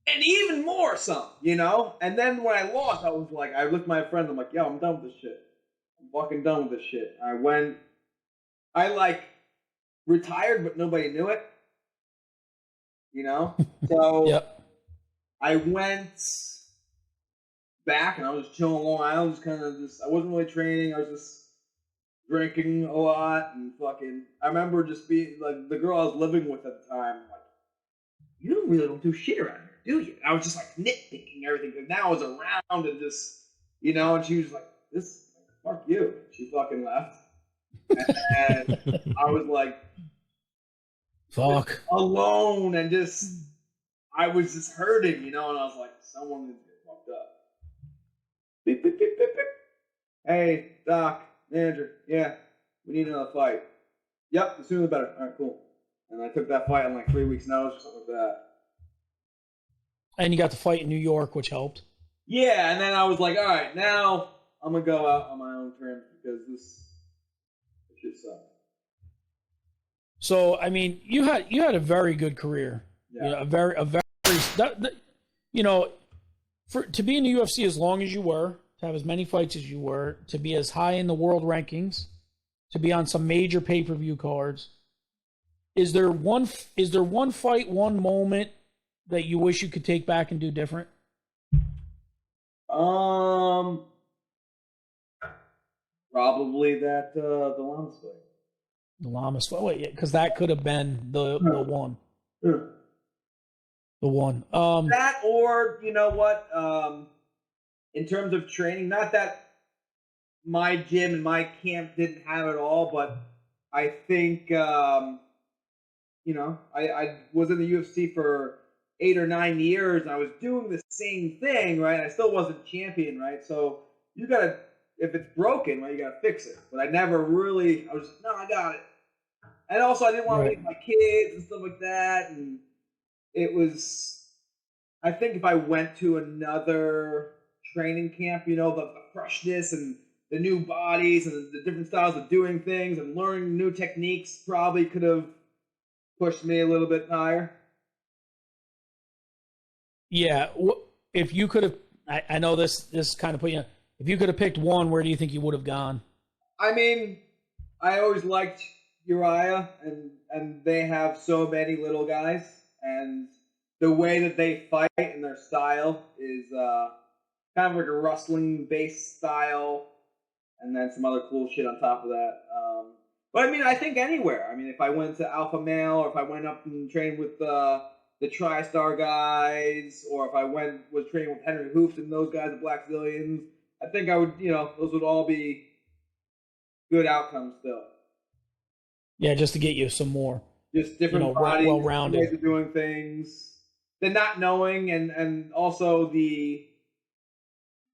And even more some, And then when I lost, I was like, I looked at my friends, I'm like, yo, I'm done with this shit. I'm fucking done with this shit. I like retired, but nobody knew it. So Yep. I went back, and I was chilling on Long Island, I wasn't really training, I was just drinking a lot, and fucking, I remember just being, like, the girl I was living with at the time, like, you really don't do shit around here, do you? And I was just, like, nitpicking everything, because now I was around, and just, and she was like, fuck you, she fucking left, and I was like, fuck, alone, and just, I was just hurting, and I was like, someone is fucked up. Beep, beep, beep, beep, beep. Hey, Doc, manager, yeah, we need another fight. Yep, the sooner the better. All right, cool. And I took that fight in like 3 weeks' notice or something like that. And you got to fight in New York, which helped. Yeah, and then I was like, all right, now I'm going to go out on my own terms, because this shit sucks. So, I mean, you had a very good career. Yeah. To be in the UFC as long as you were, to have as many fights as you were, to be as high in the world rankings, to be on some major pay-per-view cards. Is there one fight, one moment that you wish you could take back and do different? Probably that the Llamas fight. The Llamas fight, wait, because that could have been the one. Sure. The one. That, or you know what? In terms of training, not that my gym and my camp didn't have it all, but I think I was in the UFC for 8 or 9 years, and I was doing the same thing, right? I still wasn't champion, right? So you gotta, if it's broken, right, you gotta fix it. But I never really, I was no, I got it. And also, I didn't want to leave my kids and stuff like that, and it was, I think if I went to another training camp, the freshness and the new bodies and the different styles of doing things and learning new techniques probably could have pushed me a little bit higher. Yeah, if you could have, I know this kind of put you, if you could have picked one, where do you think you would have gone? I mean, I always liked Uriah, and they have so many little guys, and the way that they fight and their style is kind of like a wrestling-based style, and then some other cool shit on top of that. But I mean, I think anywhere. I mean, if I went to Alpha Male, or if I went up and trained with the TriStar guys, or if I was training with Henry Hoops and those guys, the Black Zillions, I think I would, those would all be good outcomes still. Yeah, just to get you some more. Just different bodies, well-rounded ways of doing things. The not knowing, and also the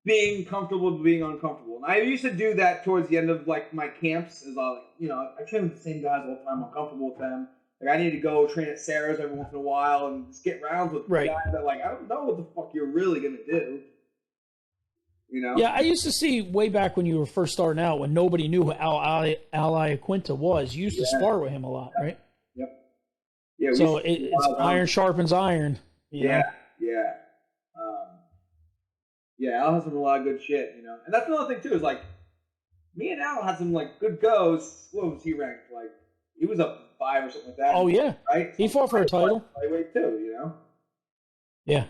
being comfortable with being uncomfortable. And I used to do that towards the end of like my camps. Is I train with the same guys all the time. I'm comfortable with them. Like I need to go train at Sarah's every once in a while and just get rounds with guys that like I don't know what the fuck you're really gonna do. Yeah, I used to see way back when you were first starting out, when nobody knew who Ali Quinta was. You used to spar with him a lot, right? Yep. Yeah. So it's iron sharpens iron. Yeah. Al has some a lot of good shit, And that's another thing too, is like me and Al had some like good goes. What was he ranked? Like he was up 5 or something like that. Oh yeah. Right? He fought for a title. Flyweight too, Yeah.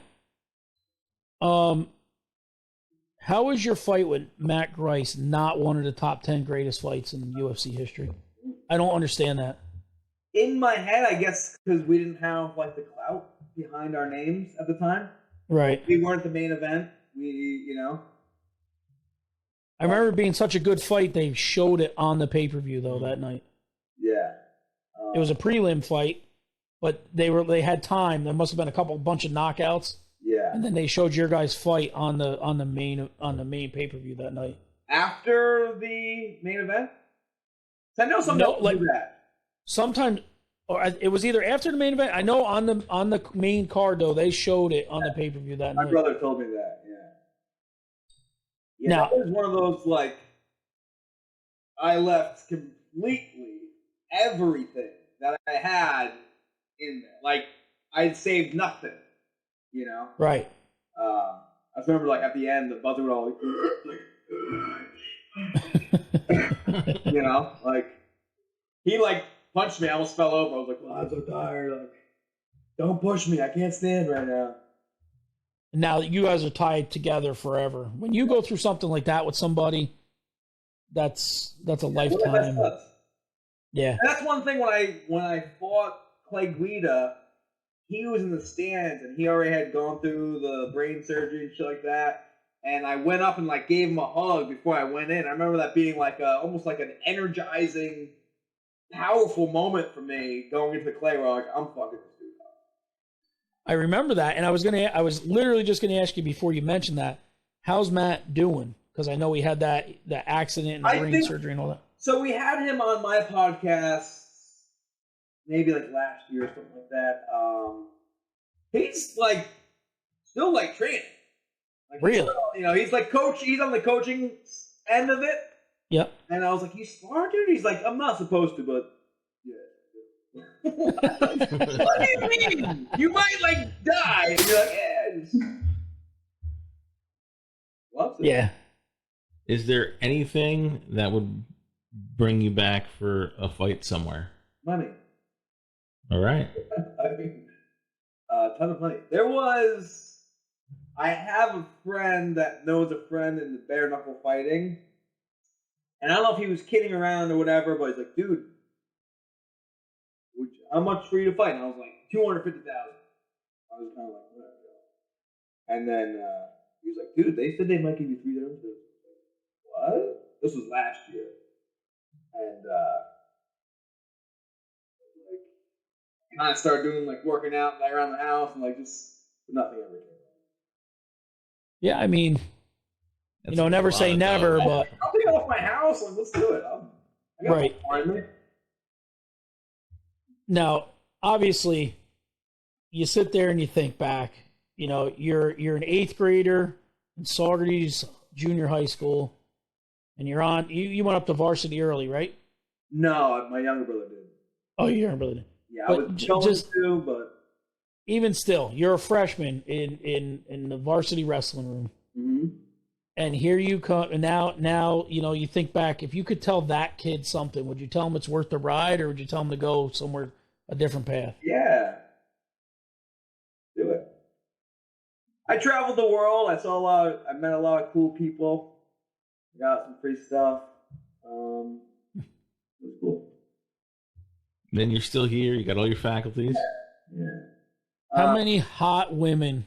How was your fight with Matt Grice not one of the top 10 greatest fights in UFC history? I don't understand that. In my head, I guess because we didn't have like the clout behind our names at the time. Right. We weren't the main event. I remember it being such a good fight, they showed it on the pay-per-view though that night. Yeah. It was a prelim fight, but they had time. There must have been a bunch of knockouts. Yeah. And then they showed your guys' fight on the main pay-per-view that night. After the main event? I know some don't do that. Sometimes, or it was either after the main event. I know on the main card though, they showed it on the pay-per-view that night. My brother told me that. Yeah. Now, that was one of those like I left completely everything that I had in there. Like I saved nothing. Right. I just remember, like, at the end, the buzzer would all, like, he, like, punched me. I almost fell over. I was like, well, I'm so tired. Like, don't push me. I can't stand right now. Now, you guys are tied together forever. When you go through something like that with somebody, that's a lifetime. Yeah. And that's one thing when I fought Clay Guida, he was in the stands, and he already had gone through the brain surgery and shit like that. And I went up and like gave him a hug before I went in. I remember that being like almost like an energizing, powerful moment for me going into the clay where I'm like, I'm fucking this dude up. I remember that, and I was literally just gonna ask you before you mentioned that. How's Matt doing? Because I know he had that accident and brain surgery and all that. So we had him on my podcast maybe like last year or something like that. He's like still like training. Like, really? He's like he's on the coaching end of it. Yep. And I was like, you smart, dude? He's like, I'm not supposed to, but yeah. What do you mean? You might like die. And you're like, yeah. Yeah. Is there anything that would bring you back for a fight somewhere? Money. All right. I mean, a ton of money. I have a friend that knows a friend in the bare knuckle fighting. And I don't know if he was kidding around or whatever, but he's like, dude, how much for you to fight? And I was like, $250,000. I was kind of like, whatever. And then he was like, dude, they said they might give you $3,000. What? This was last year. And kind of started doing like working out like around the house and like just nothing ever came. Yeah, I mean, never say never, but I'll take it off my house. Like, let's do it. I got right. me. Now, obviously, you sit there and you think back. You're an 8th grader in Saugerties Junior High School, and you're on. You went up to varsity early, right? No, my younger brother did. Oh, your younger brother did. Yeah, I was going to, but even still, you're a freshman in the varsity wrestling room, and here you come. And now you think back. If you could tell that kid something, would you tell him it's worth the ride, or would you tell him to go somewhere a different path? Yeah, do it. I traveled the world. I met a lot of cool people. Got some free stuff. It was cool. Then you're still here. You got all your faculties. Yeah. How many hot women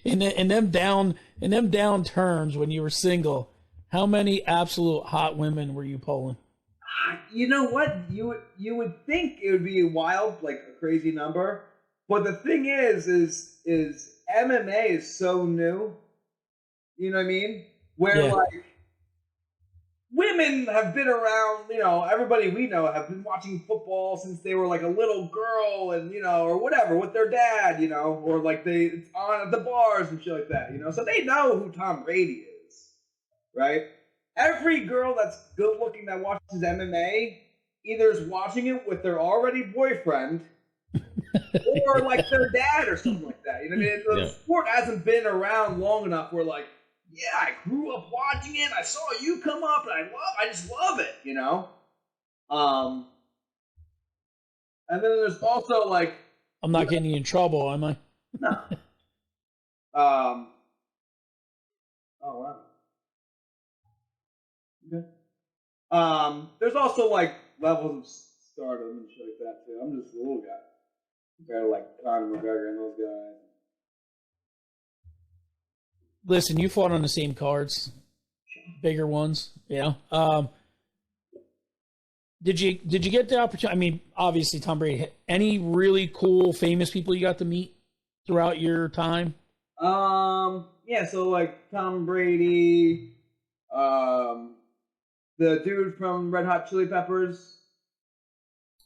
in them down turns when you were single? How many absolute hot women were you pulling? You know what? You would think it would be wild, like a crazy number, but the thing is MMA is so new. You know what I mean? Where like women have been around, everybody we know have been watching football since they were like a little girl and, or whatever with their dad, or like it's on at the bars and shit like that, so they know who Tom Brady is, right? Every girl that's good looking that watches MMA either is watching it with their already boyfriend or like their dad or something like that. You know what I mean? The sport hasn't been around long enough where like, yeah, I grew up watching it. I saw you come up, and I just love it, And then there's also like, I'm not getting you in trouble, am I? No. Oh wow. Okay. There's also like levels of stardom and shit like that too. I'm just a little guy compared to like Conor McGregor and those guys. Listen, you fought on the same cards, bigger ones. Did you get the opportunity? I mean, obviously, Tom Brady. Any really cool, famous people you got to meet throughout your time? Yeah. So like Tom Brady, the dude from Red Hot Chili Peppers,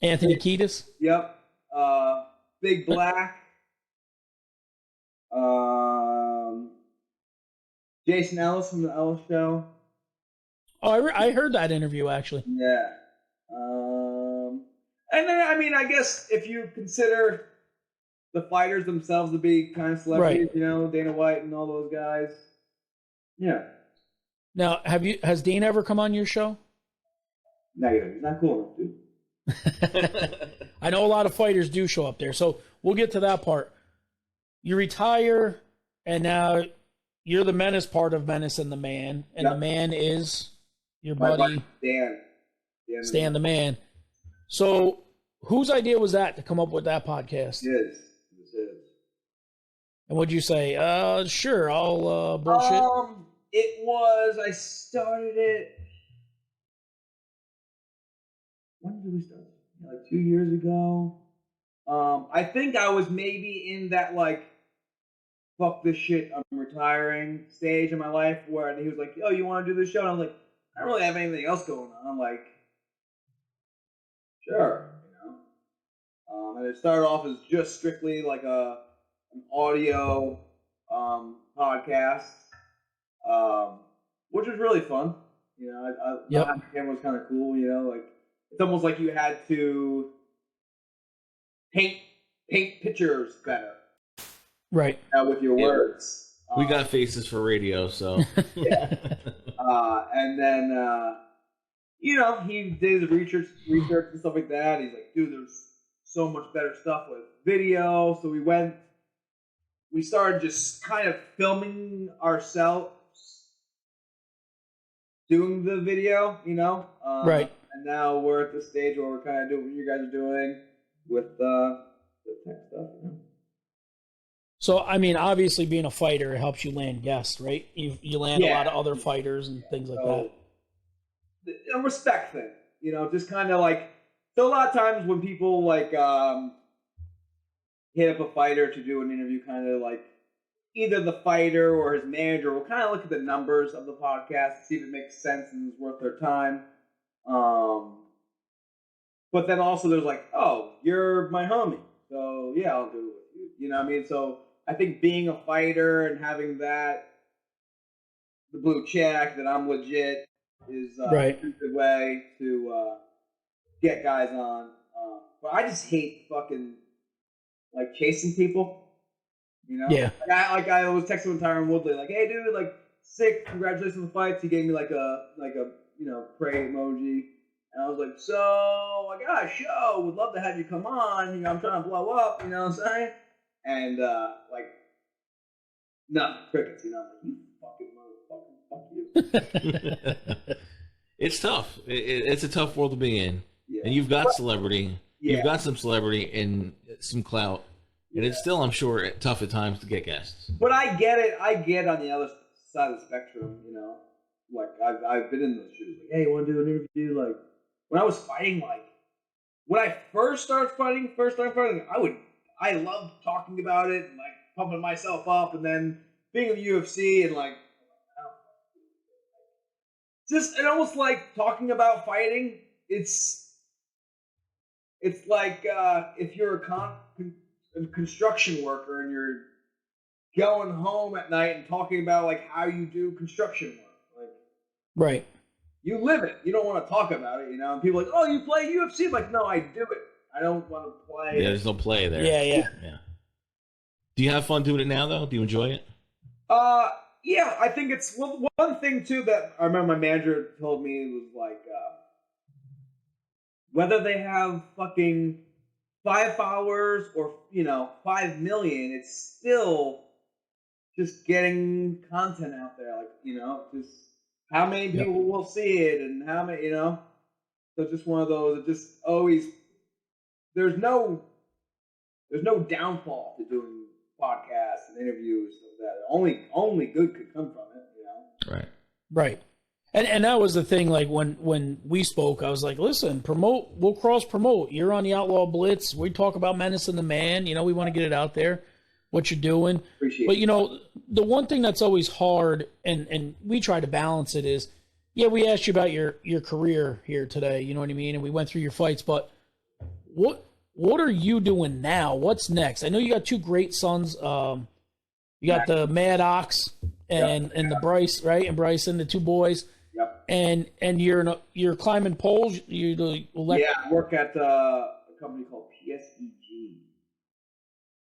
Anthony Kiedis. Yep. Big Black. Jason Ellis from the Ellis Show. Oh, I heard that interview, actually. Yeah. And then, I mean, I guess if you consider the fighters themselves to be kind of celebrities, right. Dana White and all those guys. Yeah. Now, has Dana ever come on your show? Negative. He's not cool enough, dude. I know a lot of fighters do show up there, so we'll get to that part. You retire, and now you're the Menace part of Menace and the Man, and the Man is your buddy Stan the Man. So, whose idea was that to come up with that podcast? His. And what'd you say? Sure, I'll bullshit. I started it. When did we start? Like 2 years ago. I think I was maybe in that like, fuck this shit, I'm retiring stage in my life where he was like, yo, you want to do this show? And I was like, I don't really have anything else going on. I'm like, sure, and it started off as just strictly like an audio podcast, which was really fun. The camera was kind of cool. Like it's almost like you had to paint pictures better, right? With your words. We got faces for radio, so. Yeah. And then, he did his research and stuff like that. He's like, dude, there's so much better stuff with video. So we started just kind of filming ourselves doing the video, Right. And now we're at the stage where we're kind of doing what you guys are doing with the tech stuff, So, I mean, obviously being a fighter helps you land guests, right? You land a lot of other fighters and things like that. A respect thing, just kind of like, so a lot of times when people like hit up a fighter to do an interview, kind of like either the fighter or his manager will kind of look at the numbers of the podcast to see if it makes sense and is worth their time. But then also there's like, oh, you're my homie, so yeah, I'll do it with you. You know what I mean? So I think being a fighter and having the blue check that I'm legit is a good way to get guys on. But I just hate fucking like chasing people. Yeah. I was texting with Tyron Woodley, like, hey dude, like, sick, congratulations on the fights. He gave me like a pray emoji. And I was like, so I got a show, would love to have you come on, I'm trying to blow up, you know what I'm saying? And nothing, crickets, I'm like, you fucking motherfucker, fuck you. It's tough. It's a tough world to be in. Yeah. And you've got celebrity. Yeah. You've got some celebrity and some clout. And it's still, I'm sure, tough at times to get guests. But I get it. I get on the other side of the spectrum, Like, I've been in those shoes. Like, hey, you want to do an interview? Like, when I was fighting, like, when I first started fighting, I loved talking about it and, like, pumping myself up. And then being in the UFC and, like, it almost like talking about fighting. It's like if you're a construction worker and you're going home at night and talking about like how you do construction work, like right. You live it. You don't want to talk about it, And people are like, oh, you play UFC? I'm like, no, I do it. I don't want to play. Yeah, there's no play there. Yeah. Do you have fun doing it now, though? Do you enjoy it? Yeah, I think it's one thing too that I remember my manager told me was like, whether they have fucking 5 followers or 5 million, it's still just getting content out there. Like just how many people will see it and how many So it's just one of those. It just always there's no downfall to doing podcasts and interviews. That only good could come from it, Right. And that was the thing, like when we spoke, I was like, listen, we'll cross promote. You're on the Outlaw Blitz. We talk about Menace and the Man, we want to get it out there, what you're doing. Appreciate but it. The one thing that's always hard and we try to balance it is, we asked you about your career here today, you know what I mean? And we went through your fights, but what are you doing now? What's next? I know you got 2 great sons. You got the Mad Ox and the Bryce, right? And Bryson, the 2 boys. Yep. And you're climbing poles. I work at a company called PSEG.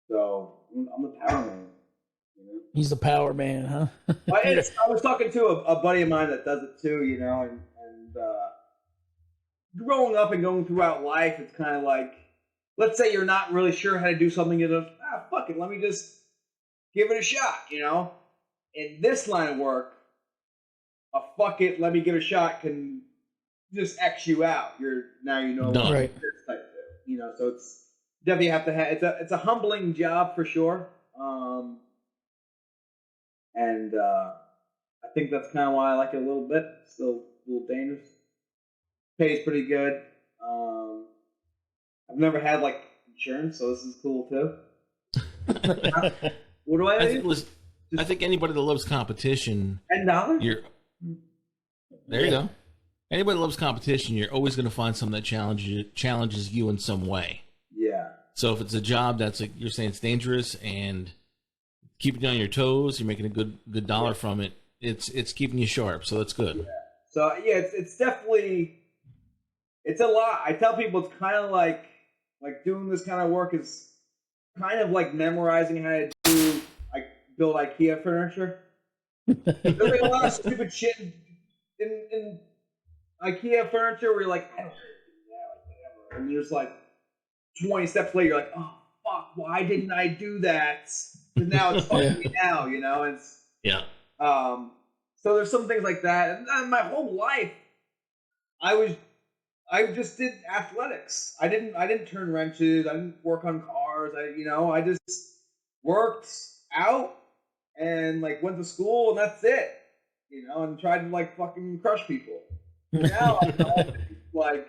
So I'm the power man. He's the power man, huh? I was talking to a buddy of mine that does it too, and growing up and going throughout life, it's kind of like, let's say you're not really sure how to do something, fuck it, let me just give it a shot, In this line of work, a fuck it, let me give it a shot can just X you out. Done. Right. This type thing, So it's definitely have to have. It's a humbling job for sure. And I think that's kind of why I like it a little bit. It's still a little dangerous. Pays pretty good. I've never had like insurance, so this is cool too. What do I do? I think anybody that loves competition, $10. There you go. Anybody that loves competition, you're always going to find something that challenges you in some way. Yeah. So if it's a job that's like you're saying it's dangerous and keeping you on your toes, you're making a good dollar from it. It's keeping you sharp, so that's good. Yeah. So it's definitely a lot. I tell people it's kind of like doing this kind of work is kind of like memorizing how to do like build IKEA furniture. There's like a lot of stupid shit in IKEA furniture where you're like, I don't know, whatever. And you're just like 20 steps later, you're like, oh fuck, why didn't I do that? Because now it's fucking me now, you know? And it's, Yeah. So there's some things like that. And my whole life, I just did athletics. I didn't turn wrenches. I didn't work on cars. I just worked out and like went to school and that's it. You know, and tried to like fucking crush people. Now like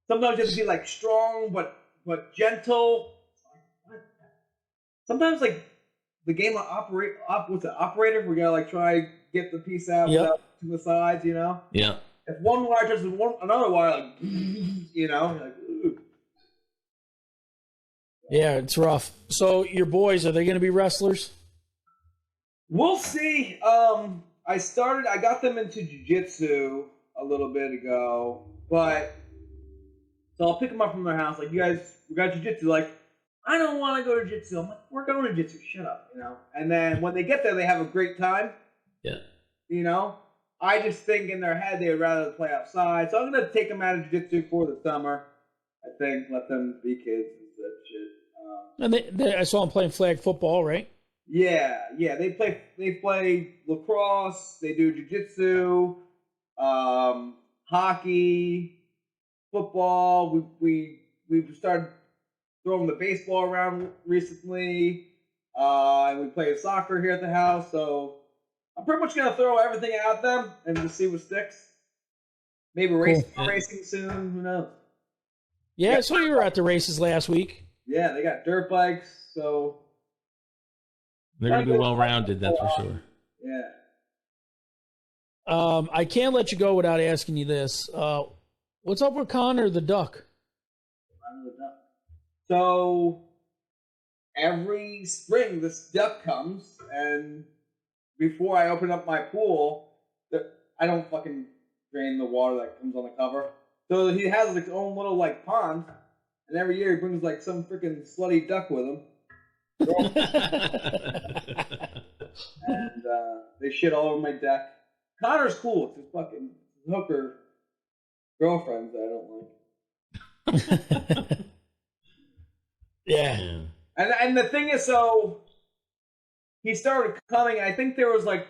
sometimes you have to be like strong but gentle. Sometimes like the game of operator, we gotta like try get the piece out without to the sides, you know? Yeah. If one wire touches another wire, like you know, like ooh. Yeah, it's rough. So your boys, are they going to be wrestlers? We'll see. I got them into jiu-jitsu a little bit ago, but so I'll pick them up from their house. Like, you guys, we got jiu-jitsu. Like, I don't want to go to jiu-jitsu. I'm like, we're going to jiu-jitsu. Shut up, you know. And then when they get there, they have a great time. Yeah. You know, I just think in their head they would rather play outside. So I'm gonna take them out of jiu-jitsu for the summer. I think let them be kids and that shit. And I saw them playing flag football, right? Yeah. They play lacrosse. They do jiu-jitsu, hockey, football. We started throwing the baseball around recently, and we play soccer here at the house. So I'm pretty much gonna throw everything at them and just see what sticks. Maybe racing soon. Who knows? Yeah, I saw you were at the races last week. Yeah, they got dirt bikes, so they're gonna be well rounded. That's for sure. Yeah. I can't let you go without asking you this. What's up with Connor the Duck? So every spring, this duck comes, and before I open up my pool, I don't fucking drain the water that comes on the cover. So he has his own little like pond, and every year he brings like some freaking slutty duck with him. And they shit all over my deck. Connor's cool. It's his fucking hooker girlfriends that I don't like. Yeah. And the thing is, so he started coming. I think there was like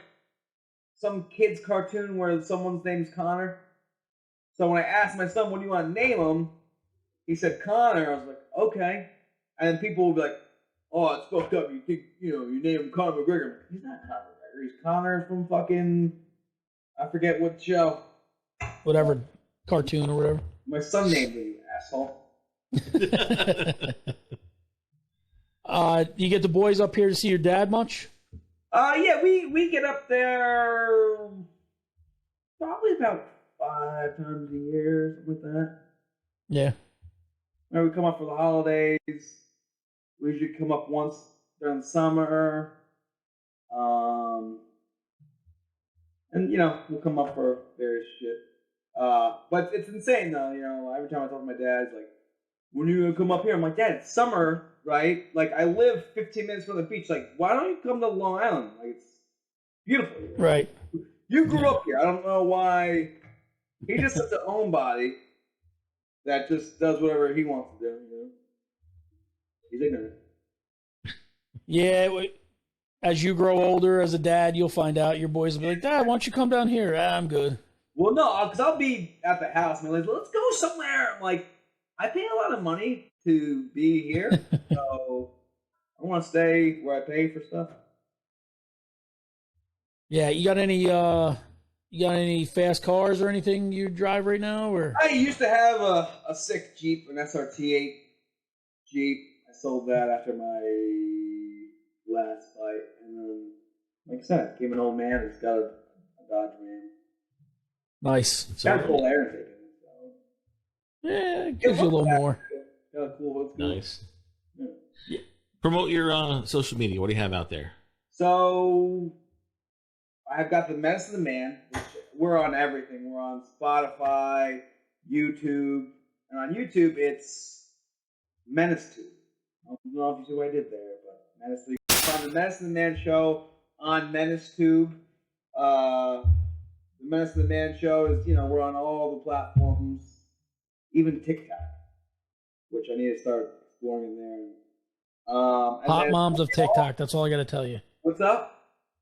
some kid's cartoon where someone's name's Connor. So when I asked my son, "What do you want to name him?" he said Connor. I was like, "Okay." And then people would be like, "Oh, it's fucked up. You think you name him Conor McGregor?" He's not Conor McGregor. He's Connor from fucking I forget what show. Whatever cartoon or whatever. My son named me, you asshole. You get the boys up here to see your dad much? Yeah, we get up there probably about 5 times a year, something like that. Yeah. We come up for the holidays. We usually come up once during the summer. And we'll come up for various shit. But it's insane though, every time I talk to my dad, he's like, "When are you gonna come up here?" I'm like, "Dad, it's summer, right? Like, I live 15 minutes from the beach. Like, why don't you come to Long Island? Like, it's beautiful here." Right. You grew up here. I don't know why. He just has a homebody that just does whatever he wants to do, He's ignorant. Yeah, as you grow older as a dad, you'll find out your boys will be like, "Dad, why don't you come down here?" I'm good. Well, no, because I'll be at the house. I'm like, "Let's go somewhere." I'm like, I pay a lot of money to be here, so I want to stay where I pay for stuff. Yeah, you got any fast cars or anything you drive right now? Or I used to have a sick Jeep, an SRT8 Jeep. I sold that after my last fight, and then, like I said, became an old man. He's got a Dodge Ram. Nice. Got a cool air intake in it, so. Yeah, it gives you a little more. Got a cool. Nice. Yeah. Promote your social media. What do you have out there? So I've got the Menace of the Man, which we're on everything. We're on Spotify, YouTube, and on YouTube it's Menace Tube. I don't know if you see what I did there, but Menace. find the Menace and the Man Show on Menace Tube. The Menace and the Man Show is, we're on all the platforms, even TikTok, which I need to start exploring in there. Hot moms of TikTok. That's all I got to tell you. What's up?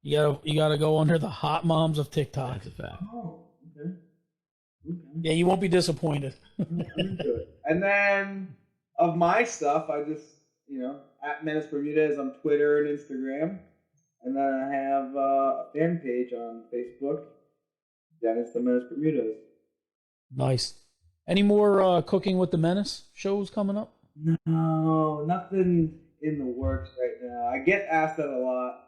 You gotta go under the hot moms of TikTok. That's a fact. Oh, okay. Yeah, you won't be disappointed. And then of my stuff, I just, at Menace Bermudez on Twitter and Instagram. And then I have a fan page on Facebook, Dennis the Menace Bermudez. Nice. Any more Cooking with the Menace shows coming up? No, nothing in the works right now. I get asked that a lot.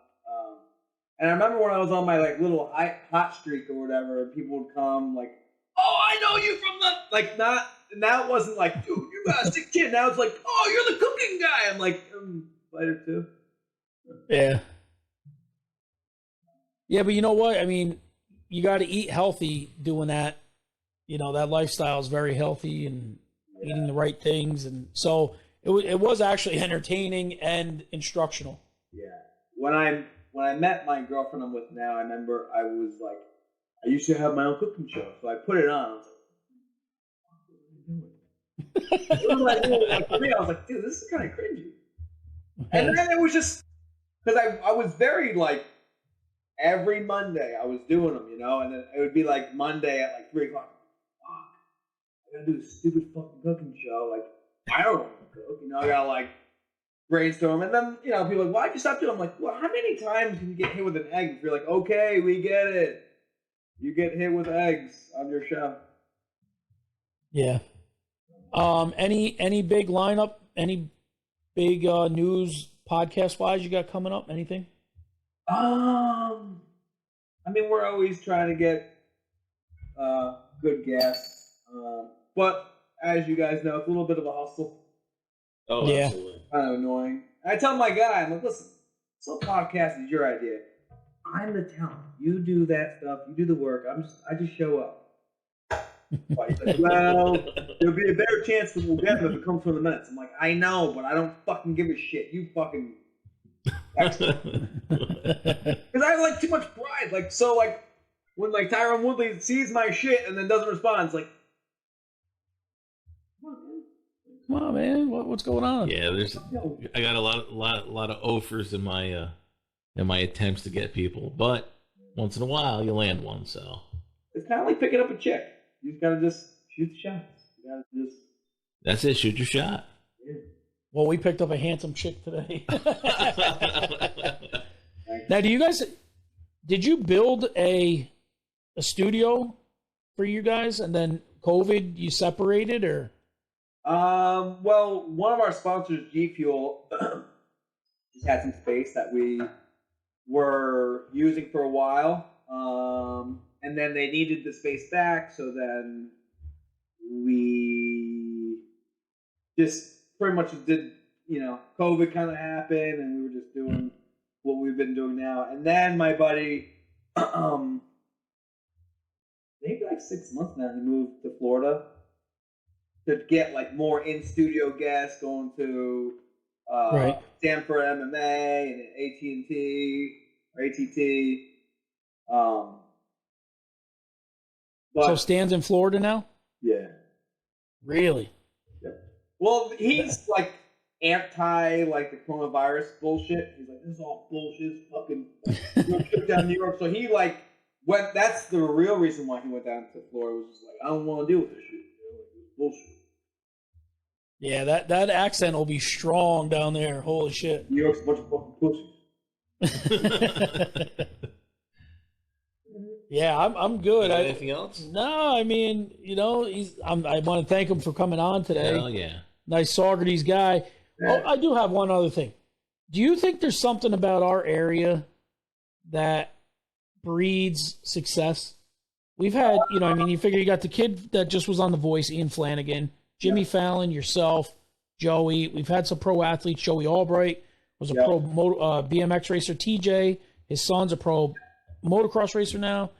And I remember when I was on my little hot streak or whatever, and people would come like, "Oh, I know you from the Now it wasn't like, dude, you got a sick kid. Now it's like, oh, you're the cooking guy. I'm like, fighter too. Yeah. Yeah, but you know what? I mean, you got to eat healthy doing that. That lifestyle is very healthy and eating the right things, and so it was actually entertaining and instructional. Yeah. When I met my girlfriend I'm with now, I remember I was like, I used to have my own cooking show, so I put it on. I was like, for me, I was like, dude, this is kind of cringy. And then it was just because I was very every Monday I was doing them, and then it would be like Monday at 3:00. Fuck, I gotta do this stupid fucking cooking show. I don't want to cook, I gotta brainstorm, and then people are like, why'd you stop doing it? I'm like, well, how many times can you get hit with an egg if you're like, okay, we get it, you get hit with eggs on your show? Yeah. Any big lineup, any big news podcast wise you got coming up? Anything? I mean, we're always trying to get good guests, but as you guys know, it's a little bit of a hustle. Oh, yeah. Absolutely. Kind of annoying. I tell my guy, I'm like, listen, this whole podcast is your idea. I'm the talent. You do that stuff. You do the work. I just show up. He's like, well, there'll be a better chance that we'll get him if it comes from the Menace. I'm like, I know, but I don't fucking give a shit. You fucking. Because I have too much pride. When Tyron Woodley sees my shit and then doesn't respond, it's like, come on, man, what's going on? Yeah, I got a lot of offers in my attempts to get people, but once in a while you land one. So it's kind of like picking up a chick. You just gotta shoot the shots. You gotta that's it. Shoot your shot. Yeah. Well, we picked up a handsome chick today. Now, did you build a studio for you guys, and then COVID you separated, or? Well, one of our sponsors, G Fuel, just had some space that we were using for a while. And then they needed the space back, so then we just pretty much did, COVID kind of happened, and we were just doing what we've been doing now. And then my buddy, maybe 6 months now, he moved to Florida to get more in-studio guests, going to Right. Stanford MMA and AT&T or ATT. So Stan's in Florida now? Yeah. Really? Yep. Well, he's anti the coronavirus bullshit. He's like, this is all bullshit. It's fucking trip down to New York. So he went. That's the real reason why he went down to Florida. Was just I don't want to deal with this shit. It's bullshit. Yeah, that accent will be strong down there. Holy shit. New York's a bunch of fucking pussies. Yeah, I'm good. Anything else? No, I mean, I want to thank him for coming on today. Hell yeah. Nice Saugerties guy. Yeah. Oh, I do have one other thing. Do you think there's something about our area that breeds success? We've had, you figure you got the kid that just was on The Voice, Ian Flanagan, Jimmy Fallon, yourself, Joey. We've had some pro athletes. Joey Albright was a pro BMX racer. TJ, his son's a pro motocross racer now.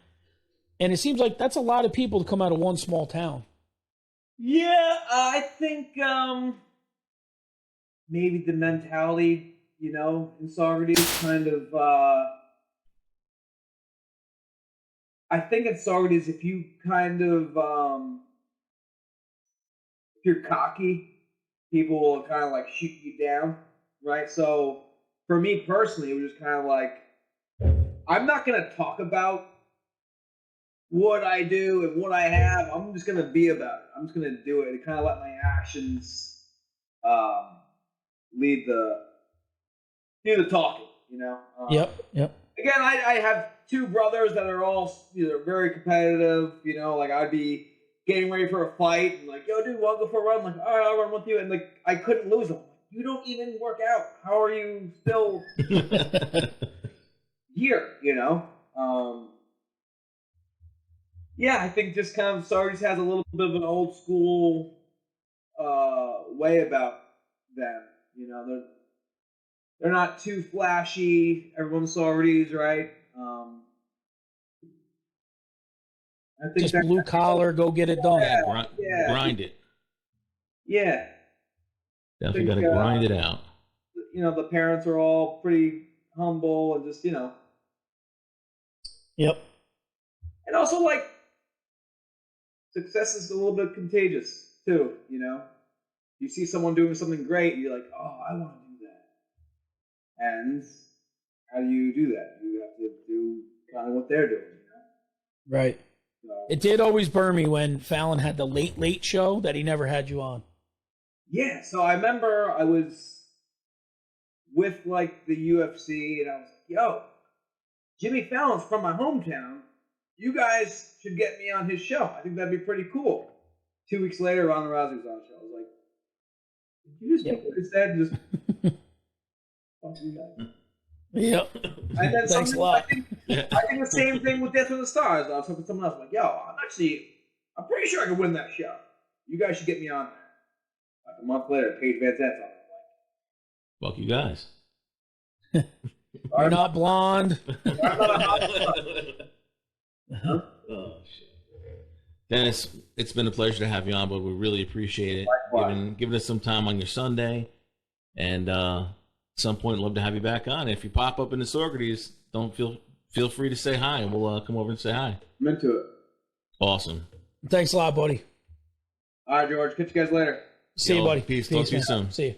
And it seems like that's a lot of people to come out of one small town. Yeah, I think maybe the mentality you know, in Socrates, kind of. I think in Socrates, if you kind of, if you're cocky, people will kind of like shoot you down, right? So for me personally, it was just kind of like, I'm not going to talk about what I do and what I have. I'm just going to be about it. I'm just going to do it and kind of let my actions do the talking, you know? Yep. Again, I have two brothers that are all, you know, very competitive, you know, like I'd be getting ready for a fight and like, yo, dude, want to go for a run? I'm like, all right, I'll run with you. And like, I couldn't lose them. You don't even work out. How are you still here, you know? Yeah, I think just kind of Sardis has a little bit of an old school way about them. You know, they're not too flashy. Everyone's Sardis, right? I think Just blue collar, go get it done. Yeah. Grind it. Yeah. Definitely got to grind it out. You know, the parents are all pretty humble and just, you know. Yep. And also, like, success is a little bit contagious, too, you know. You see someone doing something great, and you're like, oh, I want to do that. And how do you do that? You have to do kind of what they're doing, you know? Right. So, It did always burn me when Fallon had the late show that he never had you on. yeah, so I remember I was with, like, the UFC, and I was like, yo, Jimmy Fallon's from my hometown. You guys should get me on his show. I think that'd be pretty cool. 2 weeks later, Ronda Rousey was on the show. I was like, did you just pick what he said? Just fuck you guys. Yep. And then Thanks a lot. I think the same thing with Death of the Stars. I was talking to someone else. I'm like, yo, I'm pretty sure I could win that show. You guys should get me on there. Like a month later, Paige Van Zant's on it. Fuck you guys. You're not blonde. I'm not a hot stuff. Huh? Oh shit, Dennis, it's been a pleasure to have you on, but we really appreciate it. Giving us some time on your Sunday, and at some point, love to have you back on. If you pop up in the Socrates, don't feel free to say hi, and we'll come over and say hi. I'm into it. Awesome. Thanks a lot, buddy. All right, George. Catch you guys later. See you, buddy. Peace. Talk to you man. soon. See you.